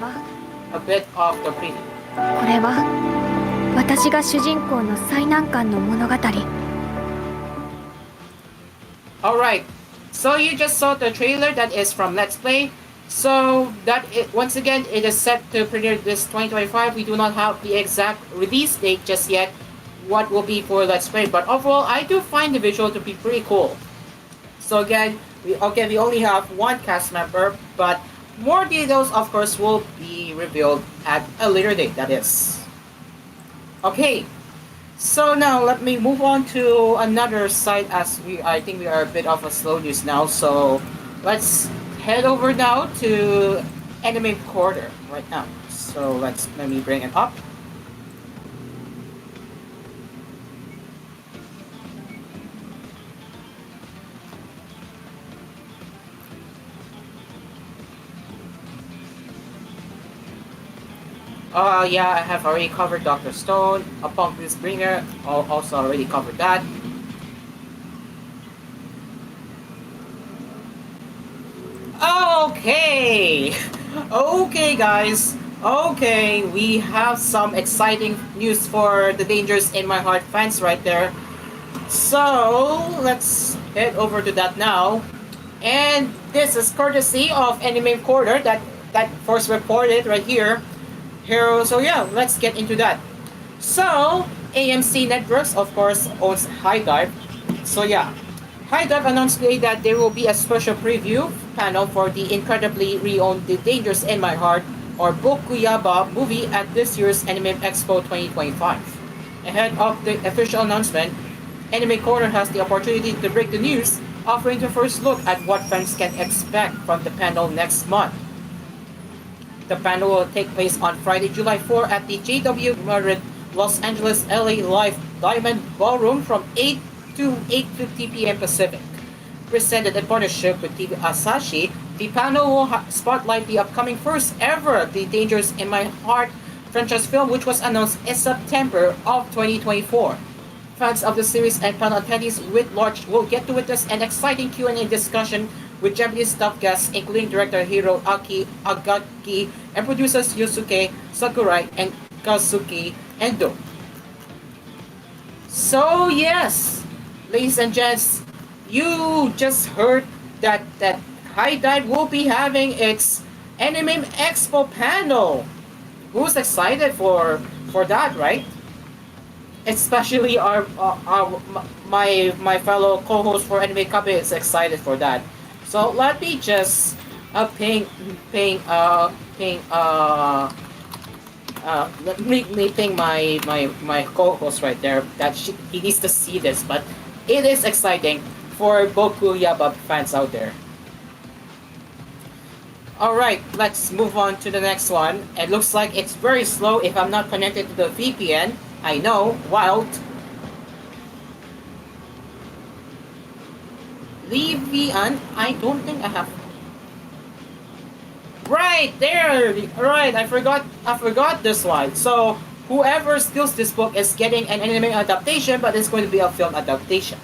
a bit of the preview. これは私が主人公の最難関の物語。 Alright, so you just saw the trailer that is from Let's Play. So once again, it is set to premiere this 2025. We do not have the exact release date just yet, what will be for Let's Play, but overall, I do find the visual to be pretty cool. So again, we only have one cast member, but more details, of course, will be revealed at a later date, that is. Okay, so now let me move on to another site, as I think we are a bit of a slow news now, so let's head over now to Anime Quarter right now. So let me bring it up. Yeah, I have already covered Dr. Stone, Upon This Bringer, also already covered that. Okay! Okay, guys. Okay, we have some exciting news for the Dangers in My Heart fans right there. So, let's head over to that now. And this is courtesy of Anime Quarter that first reported right here. So yeah, let's get into that. So, AMC Networks, of course, owns High Dive. So yeah, High Dive announced today that there will be a special preview panel for the incredibly re-owned The Dangers in My Heart, or Bokuyaba movie at this year's Anime Expo 2025. Ahead of the official announcement, Anime Corner has the opportunity to break the news, offering the first look at what fans can expect from the panel next month. The panel will take place on Friday, July 4 at the JW Marriott Los Angeles LA Live Diamond Ballroom from 8 to 8:50 p.m. Pacific. Presented in partnership with TV Asahi, the panel will spotlight the upcoming first ever The Dangers in My Heart franchise film, which was announced in September of 2024. Fans of the series and panel attendees writ large will get to witness an exciting Q&A discussion with Japanese staff guests including director Hiroaki Agaki and producers Yosuke Sakurai and Kazuki Endo. So yes, ladies and gents, you just heard that High Dive will be having its Anime Expo panel. Who's excited for that, right? Especially my fellow co-host for Anime Cafe is excited for that. So let me just ping my co-host right there that he needs to see this, but it is exciting for Boku Yaba fans out there. Alright, let's move on to the next one. It looks like it's very slow if I'm not connected to the VPN. I know, wild. VPN? I don't think I have. Right there! Right, I forgot this one. So, whoever steals this book is getting an anime adaptation, but it's going to be a film adaptation.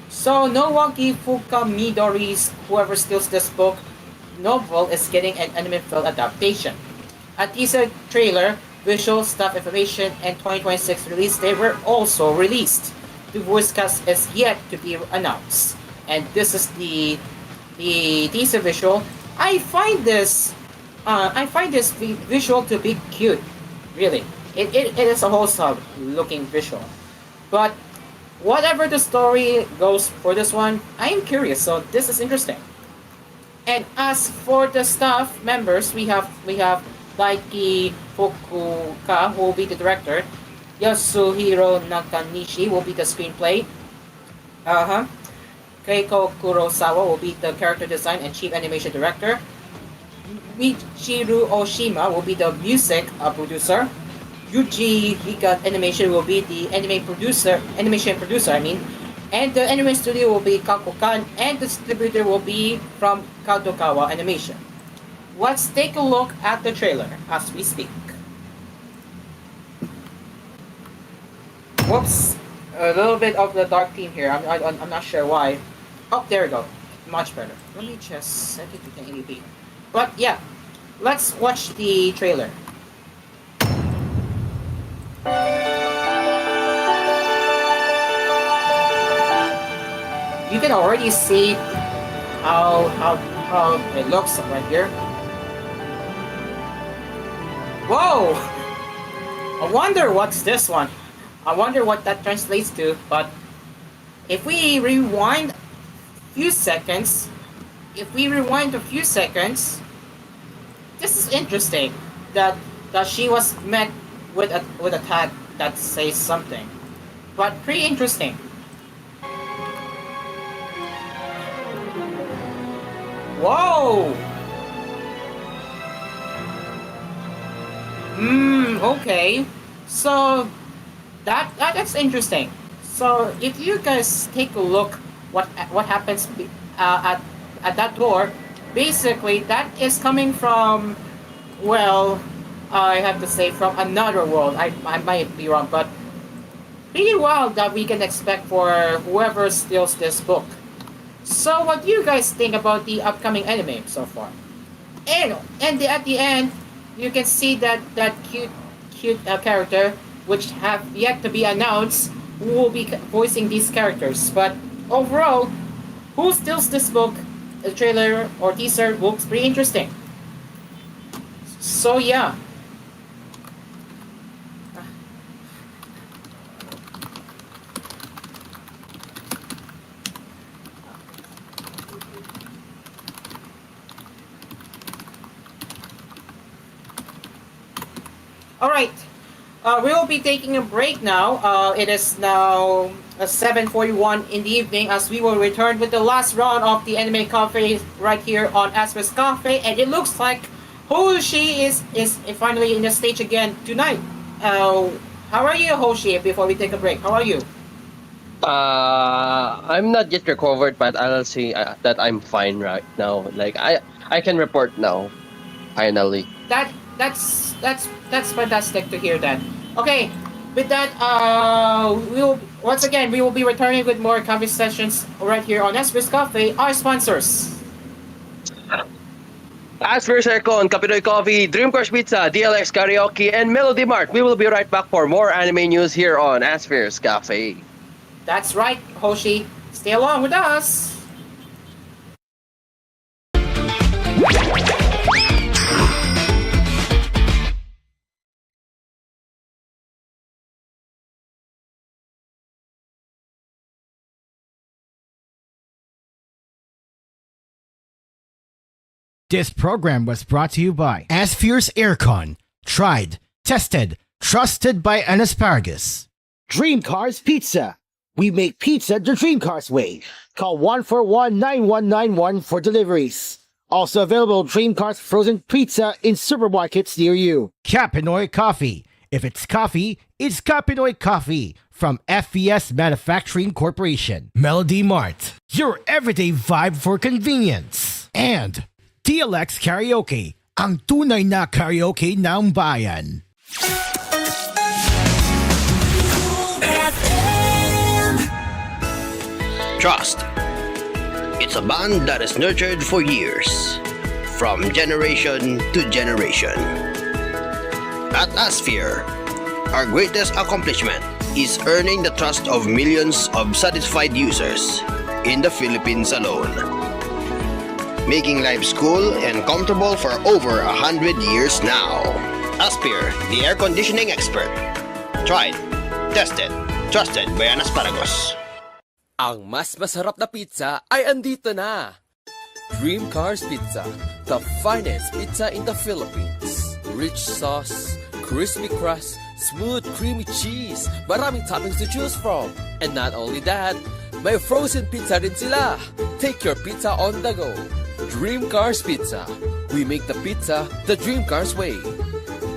So, Nowaki Fukamidori's whoever steals this book novel is getting an anime film adaptation. A teaser trailer, visual stuff information, and 2026 release date were also released. The voice cast is yet to be announced. And this is the teaser visual. I find this visual to be cute. Really, it is a wholesome looking visual. But whatever the story goes for this one, I am curious. So this is interesting. And as for the staff members, we have Daiki Fukuka, who will be the director. Yasuhiro Nakanishi will be the screenplay. Keiko Kurosawa will be the character design and chief animation director. Michiru Oshima will be the music producer. Yuji Higa Animation will be the animation producer, and the anime studio will be Kakokan, and the distributor will be from Kadokawa Animation. Let's take a look at the trailer as we speak. Whoops, a little bit of the dark theme here. I'm not sure why. Oh, there we go. Much better. Let me just set it to 1080p. But yeah, let's watch the trailer. You can already see how it looks right here. Whoa! I wonder what's this one. I wonder what that translates to. But if we rewind a few seconds, this is interesting. That she was met with a tag that says something, but pretty interesting. Whoa! Okay. So that's interesting. So if you guys take a look what happens at that door, basically that is coming from, well, I have to say from another world. I might be wrong, but pretty wild that we can expect for whoever steals this book. So what do you guys think about the upcoming anime so far? And at the end, you can see that cute character, which have yet to be announced, who will be voicing these characters. But overall, who steals this book? The trailer or teaser looks pretty interesting. So yeah. Alright, we will be taking a break now. It is now 7:41 in the evening as we will return with the last round of the Anime Cafe right here on Asphere's Cafe, and it looks like Hoshi is finally in the stage again tonight. How are you, Hoshi, before we take a break? How are you? I'm not yet recovered, but I'll say that I'm fine right now. Like I can report now, finally. That's fantastic to hear that. Okay, with that, we will be returning with more coffee sessions right here on Asphere's Cafe. Our sponsors: Asphere Second, Kapinoy Coffee, Dream Crush Pizza, DLX Karaoke, and Melody Mart. We will be right back for more anime news here on Asphere's Cafe. That's right, Hoshi. Stay along with us. This program was brought to you by Asphere's Aircon. Tried, tested, trusted by an asparagus. Dream Cars Pizza. We make pizza the Dream Cars way. Call 141-9191 for deliveries. Also available Dream Cars frozen pizza in supermarkets near you. Kapinoy Coffee. If it's coffee, it's Kapinoy Coffee from FES Manufacturing Corporation. Melody Mart. Your everyday vibe for convenience. And DLX Karaoke, ang tunay na karaoke ng bayan. Trust. It's a bond that is nurtured for years, from generation to generation. At Asphere, our greatest accomplishment is earning the trust of millions of satisfied users in the Philippines alone. Making life cool and comfortable for over 100 years now. Asphere, the air conditioning expert. Tried, tested, trusted by an asparagus. Ang mas masarap na pizza ay andito na. Dream Cars Pizza, the finest pizza in the Philippines. Rich sauce, crispy crust, smooth creamy cheese, maraming toppings to choose from. And not only that, may frozen pizza rin sila. Take your pizza on the go. Dream Cars Pizza, We make the pizza the dream cars way.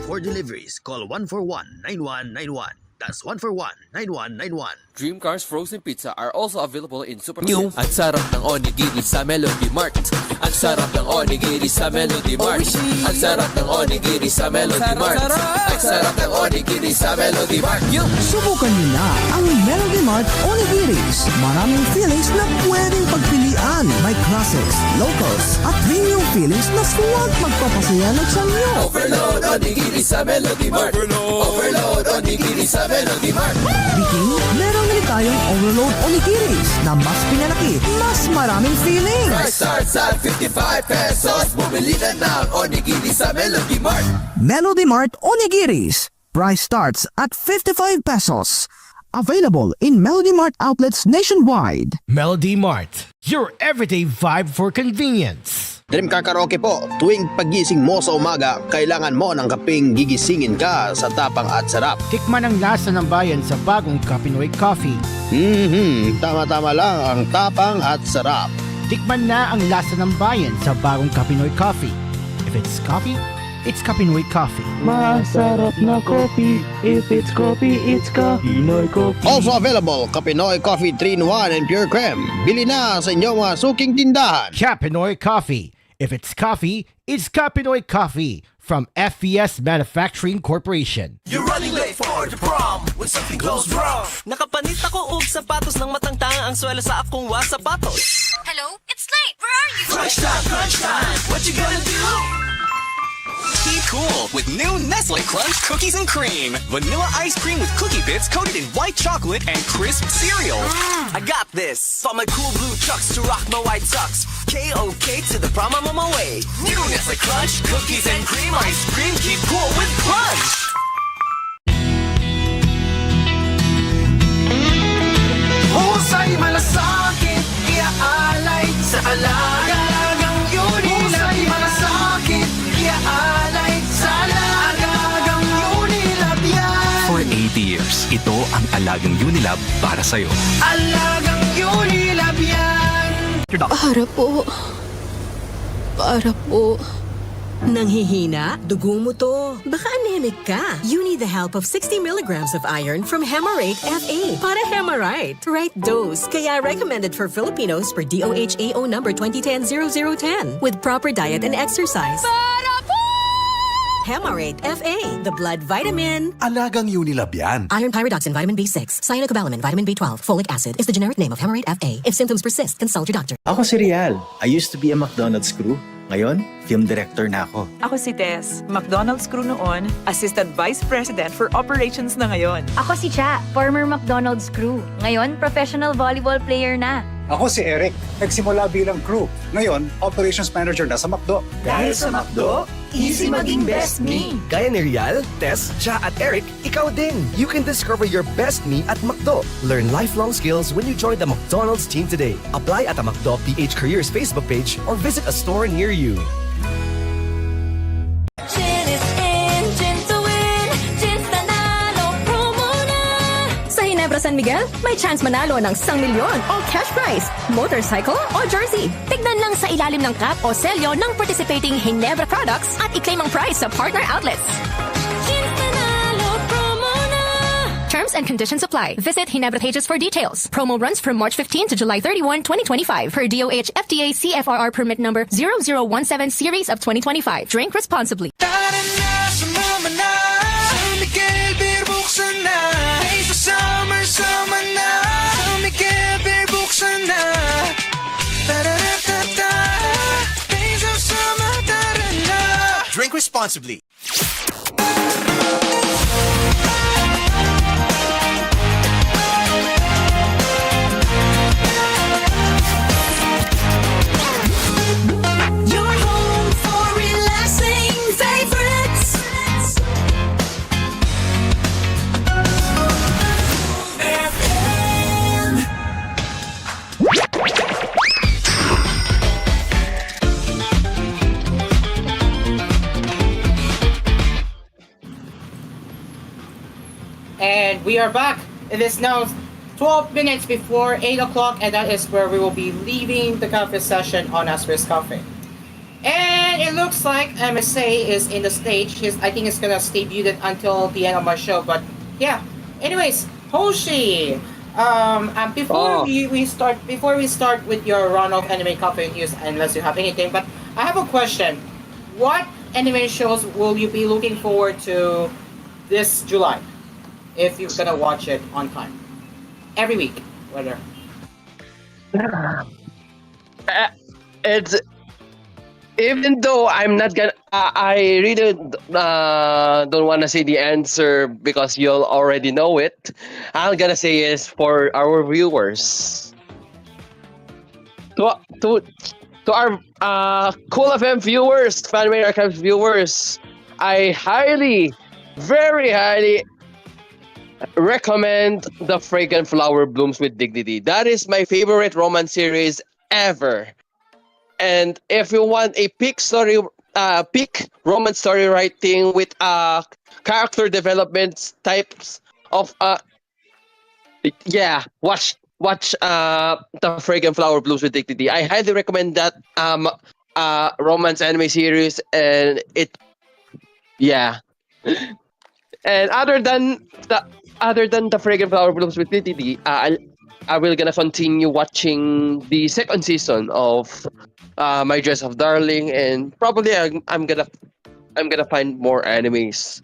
For deliveries, call 141-9191. That's 141-9191. Dream Cars Frozen Pizza are also available in New. Ang sarap ng onigiri sa Melody Mart. Ang sarap ng onigiri sa Melody Mart. Ang sarap ng onigiri sa Melody Mart. Ang sarap ng onigiri sa Melody Mart. Subukan niyo na ang Melody Mart Onigiris. Maraming feelings na pwedeng pagpilian. May classics, locals, at premium feelings na suwag magpapasaya ng sanyo. Overload onigiri sa Melody Mart. Overload onigiri sa Melody Mart. Biking, meron rin tayong overload onigiris na mas pinalaki, mas maraming feelings. Price starts at 55 pesos. Bumili na ng onigiri sa Melody Mart. Melody Mart Onigiris. Price starts at 55 pesos. Available in Melody Mart outlets nationwide. Melody Mart, your everyday vibe for convenience. Dream Car Karaoke po, tuwing pagising mo sa umaga, kailangan mo ng kaping gigisingin ka sa tapang at sarap. Tikman ang lasa ng bayan sa bagong Kapinoy Coffee. Tama-tama lang ang tapang at sarap. Tikman na ang lasa ng bayan sa bagong Kapinoy Coffee. If it's coffee, it's Kapinoy Coffee. Masarap na coffee. If it's coffee, it's Kapinoy Coffee. Also available, Kapinoy Coffee 3-in-1 and Pure Creme. Bili na sa inyong mga suking tindahan. Kapinoy Coffee. If it's coffee, it's Kapinoy Coffee from FES Manufacturing Corporation. You're running late for the prom when something goes wrong. Nakapanit ako og sapatos ng matangtang ang swela sa akong sapatos. Hello? It's late! Where are you? Crunch time. What you gonna do? Keep cool with new Nestle Crunch Cookies and Cream. Vanilla ice cream with cookie bits coated in white chocolate and crisp cereal. I got this. From my cool blue chucks to rock my white socks. K-O-K to the prom I'm on my way. New Nestle Crunch Cookies and Cream ice cream. Keep cool with Crunch. Husay malasakit, iaalay sa alagang Unilab. Husay malasakit, iaalay sa alagang Unilab yan. For 80 years, ito ang alagang Unilab para sa'yo. Alagang Unilab yan. Para po. Nanghihina? Dugo mo to. Baka anemic ka. You need the help of 60 milligrams of iron from Hemarate FA. Para Hemarite. Right dose. Kaya recommended for Filipinos per DOHAO number 2010-0010. With proper diet and exercise. Para po! Hemarate FA. The blood vitamin. Alagang Unilab yan. Iron pyridoxine, vitamin B6, cyanocobalamin, vitamin B12, folic acid is the generic name of Hemarate FA. If symptoms persist, consult your doctor. Ako si Rial. I used to be a McDonald's crew. Ngayon, film director na ako. Ako si Tess. McDonald's crew noon, Assistant Vice President for Operations na ngayon. Ako si Cha, former McDonald's crew. Ngayon, professional volleyball player na. Ako si Eric. Nagsimula bilang crew. Ngayon, operations manager na sa McDo. Dahil sa McDo, easy maging best me. Gaya ni Rial, Tess, Cha at Eric, ikaw din. You can discover your best me at McDo. Learn lifelong skills when you join the McDonald's team today. Apply at the McDo PH Careers Facebook page or visit a store near you. San Miguel, may chance manalo ng 1 milyon o cash prize, motorcycle o jersey. Tignan lang sa ilalim ng cap o selyo ng participating Ginebra products at i-claim ang prize sa partner outlets. Terms and conditions apply. Visit Ginebra pages for details. Promo runs from March 15 to July 31, 2025 per DOH FDA CFRR permit number 0017 series of 2025. Drink responsibly. Tara na, sumama na. San Miguel, beer buksan na. Summer na. San Miguel, beer buksan na. Tara-ra-ta-ta. Days of summer, tara na. Drink responsibly. Your home for relaxing favorites. And we are back. It is now 12 minutes before 8 o'clock, and that is where we will be leaving the cafe session on Asphere's Cafe. And And it looks like MSA is in the stage. I think it's gonna stay muted until the end of my show. But yeah. Anyways, Hoshi. Before Oh, we start with your run of anime cafe news, unless you have anything, but I have a question. What anime shows will you be looking forward to this July if you're gonna watch it on time? Every week, whether. uh, it's even though I'm not gonna, I really don't want to say the answer because you'll already know it. I'm gonna say is for our viewers. To to to our Cool FM viewers, Fanmade Archives viewers, I very highly recommend The Fragrant Flower Blooms with Dignity. That is my favorite romance series ever. And if you want a peak romance story writing with character development types of yeah, watch The Fragrant Flower Blooms with Dignity. I highly recommend that romance anime series, and it yeah. And other than the Fragrant Flower Blooms with Dignity, I will gonna continue watching the second season of My Dress of Darling, and probably I'm gonna find more animes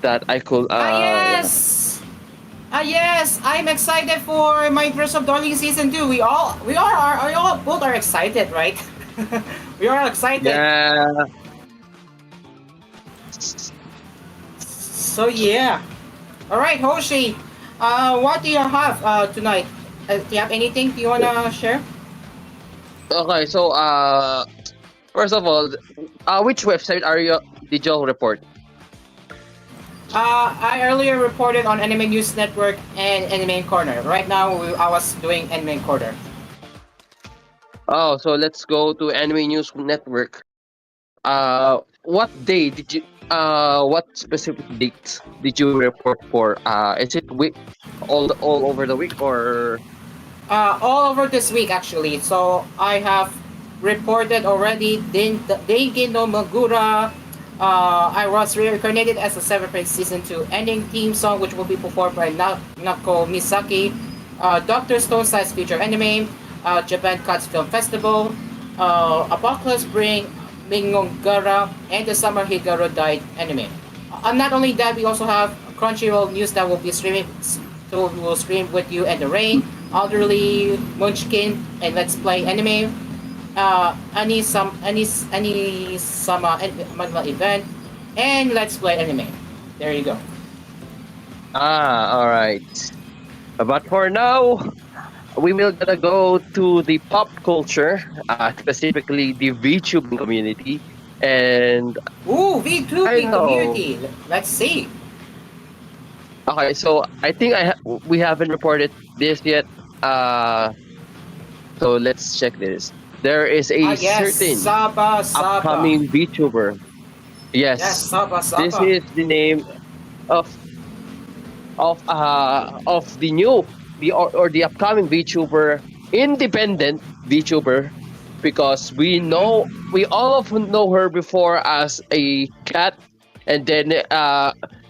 that I could yeah. Yes, I'm excited for My Dress of Darling season 2. We all both are excited, right? We are all excited. Yeah. So yeah. All right, Hoshi. What do you have tonight? Do you have anything you wanna share? Okay, so first of all, which website did you report? I earlier reported on Anime News Network and Anime Corner. Right now, I was doing Anime Corner. Oh, so let's go to Anime News Network. What day did you? What specific date did you report for? Is it week all over the week or? All over this week, actually. So I have reported already. Deigi no Magura. I was reincarnated as a Seventh Prince Season 2 ending theme song, which will be performed by Nako Misaki. Doctor Stone Size Future Anime. Japan Cuts Film Festival. Apocalypse Spring. Mingongara. And the Summer Hikaru Died anime. Not only that, we also have Crunchyroll news that will be streaming. So we will stream with you and the rain. Elderly Munchkin and Let's Play Anime. Any Sama Magma event and Let's Play Anime. There you go. All right. But for now, we will gonna go to the pop culture, specifically the VTubing community, and VTubing community. Let's see. Okay, so I think we haven't reported this yet. So let's check this. There is a certain Saba. upcoming VTuber. Yes, Saba. This is the name of the new or the upcoming VTuber, independent VTuber, because we all often know her before as a cat, and then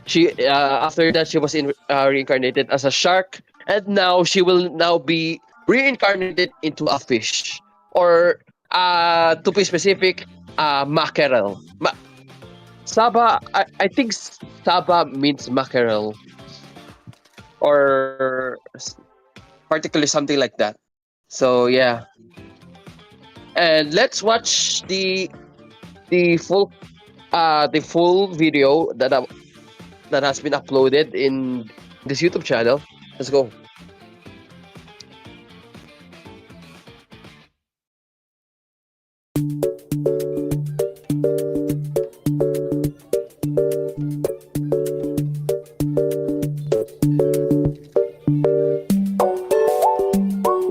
she after that she was reincarnated as a shark, and now she will now be reincarnated into a fish, or to be specific, mackerel. Saba, I think Saba means mackerel, or particularly something like that. So yeah, and let's watch the full video that has been uploaded in this YouTube channel. Let's go.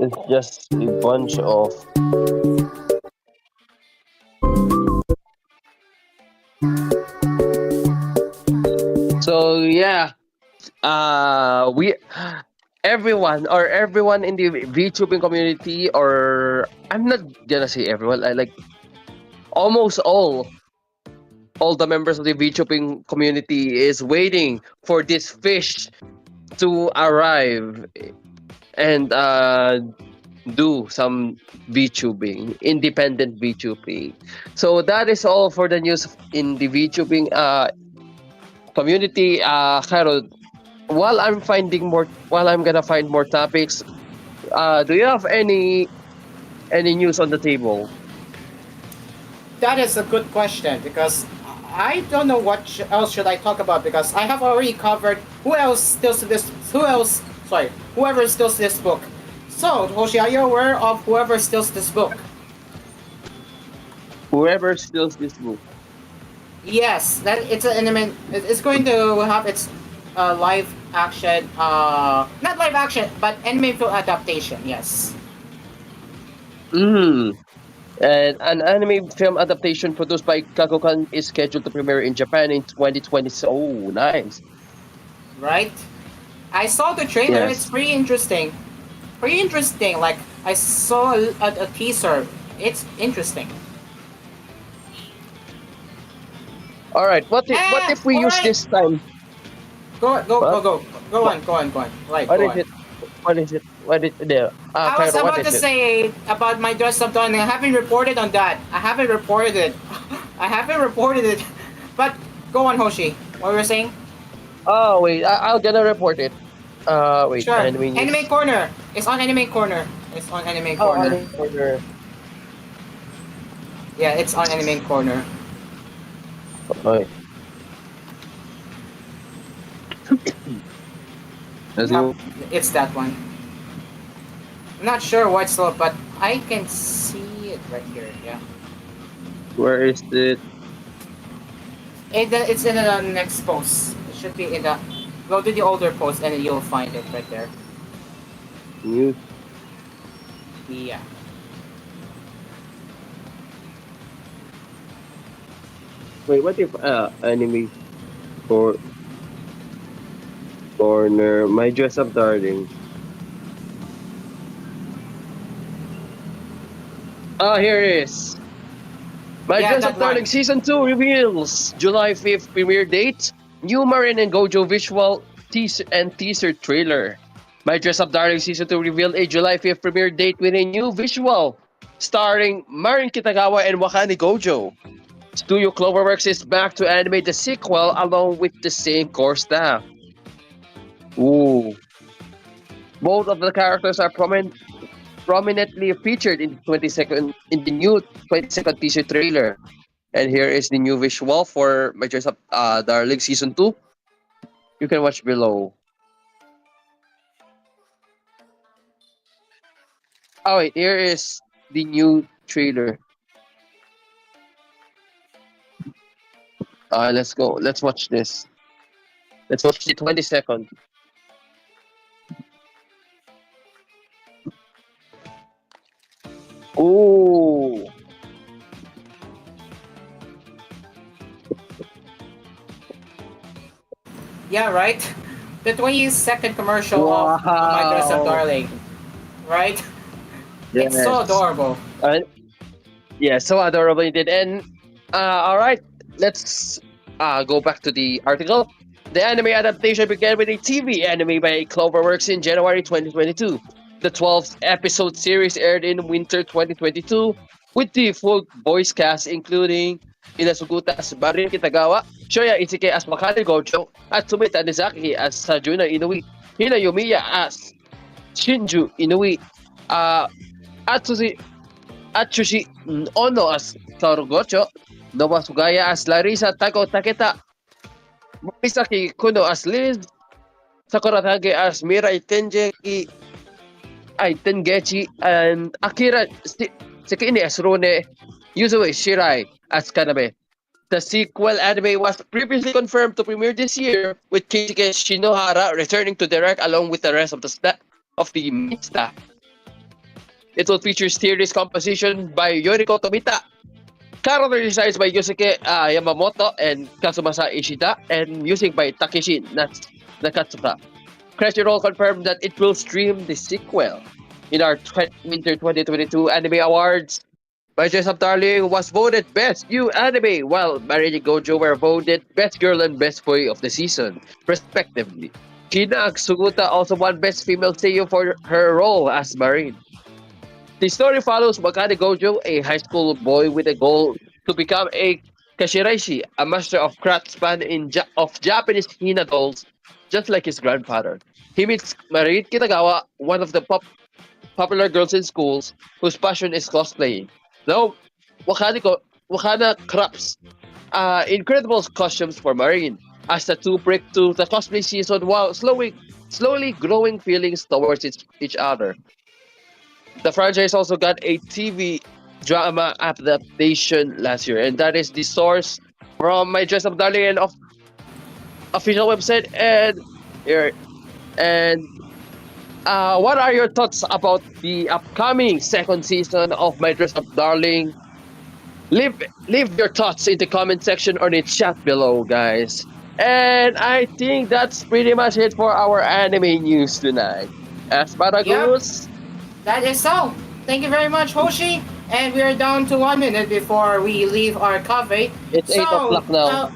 It's just a bunch of so yeah, everyone in the VTubing community, or I'm not gonna say everyone, I like almost all all the members of the VTubing community is waiting for this fish to arrive and do some VTubing, independent VTubing. So that is all for the news in the VTubing community. Harold, while I'm gonna find more topics, do you have any news on the table? That is a good question because I don't know what else should I talk about because I have already covered who else steals this. Who else? Sorry, whoever steals this book. So, Hoshi, are you aware of whoever steals this book? Whoever steals this book. Yes, that it's an anime. It's going to have its live action. Not live action, but anime film adaptation. Yes. Mm. And an anime film adaptation produced by Kagokan is scheduled to premiere in Japan in 2020. Oh, nice. Right. I saw the trailer. Yes. It's pretty interesting. Pretty interesting. Like I saw a teaser. It's interesting. All right. What if we use this time? Go What? go on. Right. What Go is on. it? What is it? What is there? I was Cairo, what about to is it? say about my dress up done. I haven't reported on that. I haven't reported it. I haven't reported it. But go on, Hoshi. What were you saying? Oh wait, I'll gonna report it. Wait, Sure. anime news. Anime Corner. It's on Anime Corner. It's on Anime Oh, Corner. anime corner. Yeah, it's on Anime Corner. Okay. Let's No, go. it's that one. I'm not sure what's up, but I can see it right here. Yeah. Where is it? It's in the next post. It should be in the. Go to the older post and you'll find it right there. News. Yeah. Wait, what if anime for corner? My dress up darling. Ah, here it is. My Yeah, Dress that Up Darling one. Season 2 reveals July 5th premiere date, new Marin and Gojo visual teaser trailer. My Dress Up Darling Season 2 revealed a July 5th premiere date with a new visual starring Marin Kitagawa and Wakani Gojo. Studio Cloverworks is back to animate the sequel along with the same core staff. Ooh. Both of the characters are prominently featured in the new 20-second teaser trailer. And here is the new visual for My Dress Up Darling Season 2. You can watch below. Oh wait, here is the new trailer. Let's go. Let's watch this. Let's watch the 20-second. Ooh. Yeah, right? The 20-second commercial of My Dress Up Wow. Darling. Right? It's so Yes. adorable. Yeah, so adorable indeed. And all right, let's go back to the article. The anime adaptation began with a TV anime by Cloverworks in January 2022. The 12th episode series aired in winter 2022 with the full voice cast including Inasuguta as Marin Kitagawa, Shoya Itsuke as Wakari Gojo, at Sumita Nizaki as Sajuna Inui, Hina Yomiya as Shinju Inui, Atsushi Atsushi Ono as Kaoru Gocho, Noma Sugaya as Larissa Tako Taketa, Misaki Kuno as Liz, Sakura Tage as Mirai Tengechi, and Akira Sekine as Rune, Yuzue Shirai as Kaname. The sequel anime was previously confirmed to premiere this year, with Keisuke Shinohara returning to direct along with the rest of the main staff. It will feature series composition by Yoriko Tomita, character designs by Yusuke Yamamoto and Kazumasa Ishida, and music by Takeshi Nakatsuka. Crunchyroll confirmed that it will stream the sequel in our Winter 2022 Anime Awards. My Choice of Darling was voted Best New Anime, while Marine Gojo were voted Best Girl and Best Boy of the season, respectively. Kina Suguta also won Best Female Seiyu for her role as Marine. The story follows Wakane Gojo, a high school boy with a goal to become a kashiraishi, a master of craftsman of Japanese Hina dolls, just like his grandfather. He meets Marin Kitagawa, one of the popular girls in schools, whose passion is cosplaying. Now, Wakana crafts incredible costumes for Marine, as the two break to the cosplay season while slowly growing feelings towards each other. The franchise also got a TV drama adaptation last year, and that is the source from my Dress Up Darling and official website. And here, and what are your thoughts about the upcoming second season of My Dress Up Darling? Leave your thoughts in the comment section or in the chat below, guys. And I think that's pretty much it for our anime news tonight. Asparagus. Yep, that is all. Thank you very much, Hoshi. And we are down to 1 minute before we leave our cafe. It's 8 o'clock now.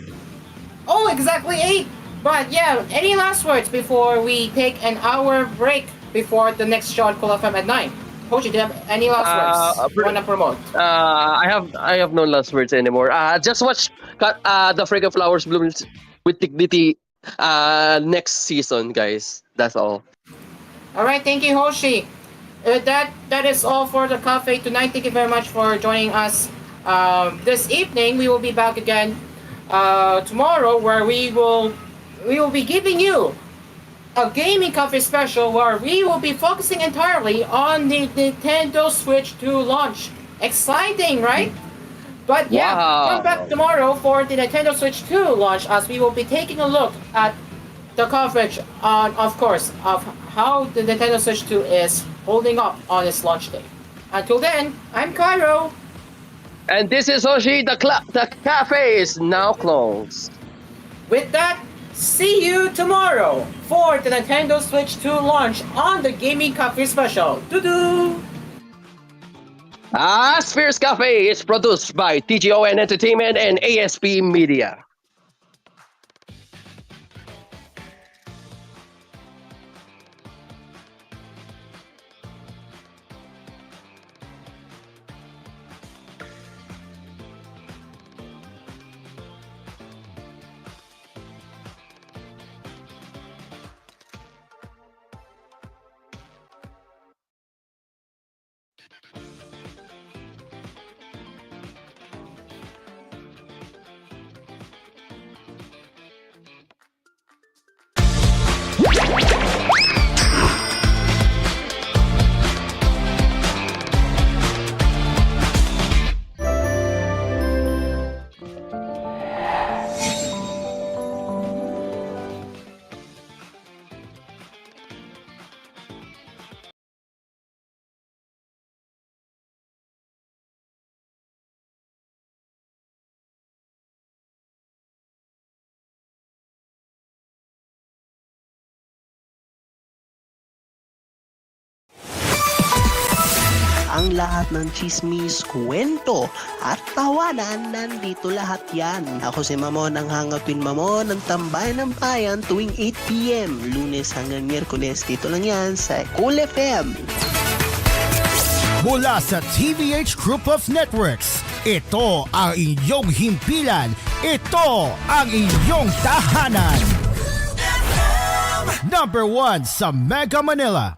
Oh, exactly 8. But yeah, any last words before we take an hour break before the next show on Cool FM at 9? Hoshi, do you have any last words you want to promote? I have no last words anymore. Just watch the Fragrant Flowers Bloom with Dignity next season, guys. That's all. All right, thank you, Hoshi. That is all for the cafe tonight. Thank you very much for joining us this evening. We will be back again tomorrow, where we will be giving you a gaming cafe special where we will be focusing entirely on the Nintendo Switch 2 launch. Exciting, right? But yeah, come back tomorrow for the Nintendo Switch 2 launch, as we will be taking a look at the coverage on, of course, of how the Nintendo Switch 2 is holding up on its launch day. Until then, I'm Cairo. And this is Hoshi. The cafe is now closed. With that, see you tomorrow for the Nintendo Switch 2 launch on the Gaming Cafe Special. Doo-doo! Asphere's Cafe is produced by TGON Entertainment and AspMedia. Ang lahat ng chismis, kwento at tawanan, nandito lahat yan. Ako si Mamon, ang hangapin Mamon ng Tambayan ng Bayan tuwing 8pm, Lunes hanggang Miyerkules. Dito lang yan sa Cool FM. Mula sa TVH Group of Networks, ito ang inyong himpilan, ito ang inyong tahanan. Number 1 sa Mega Manila.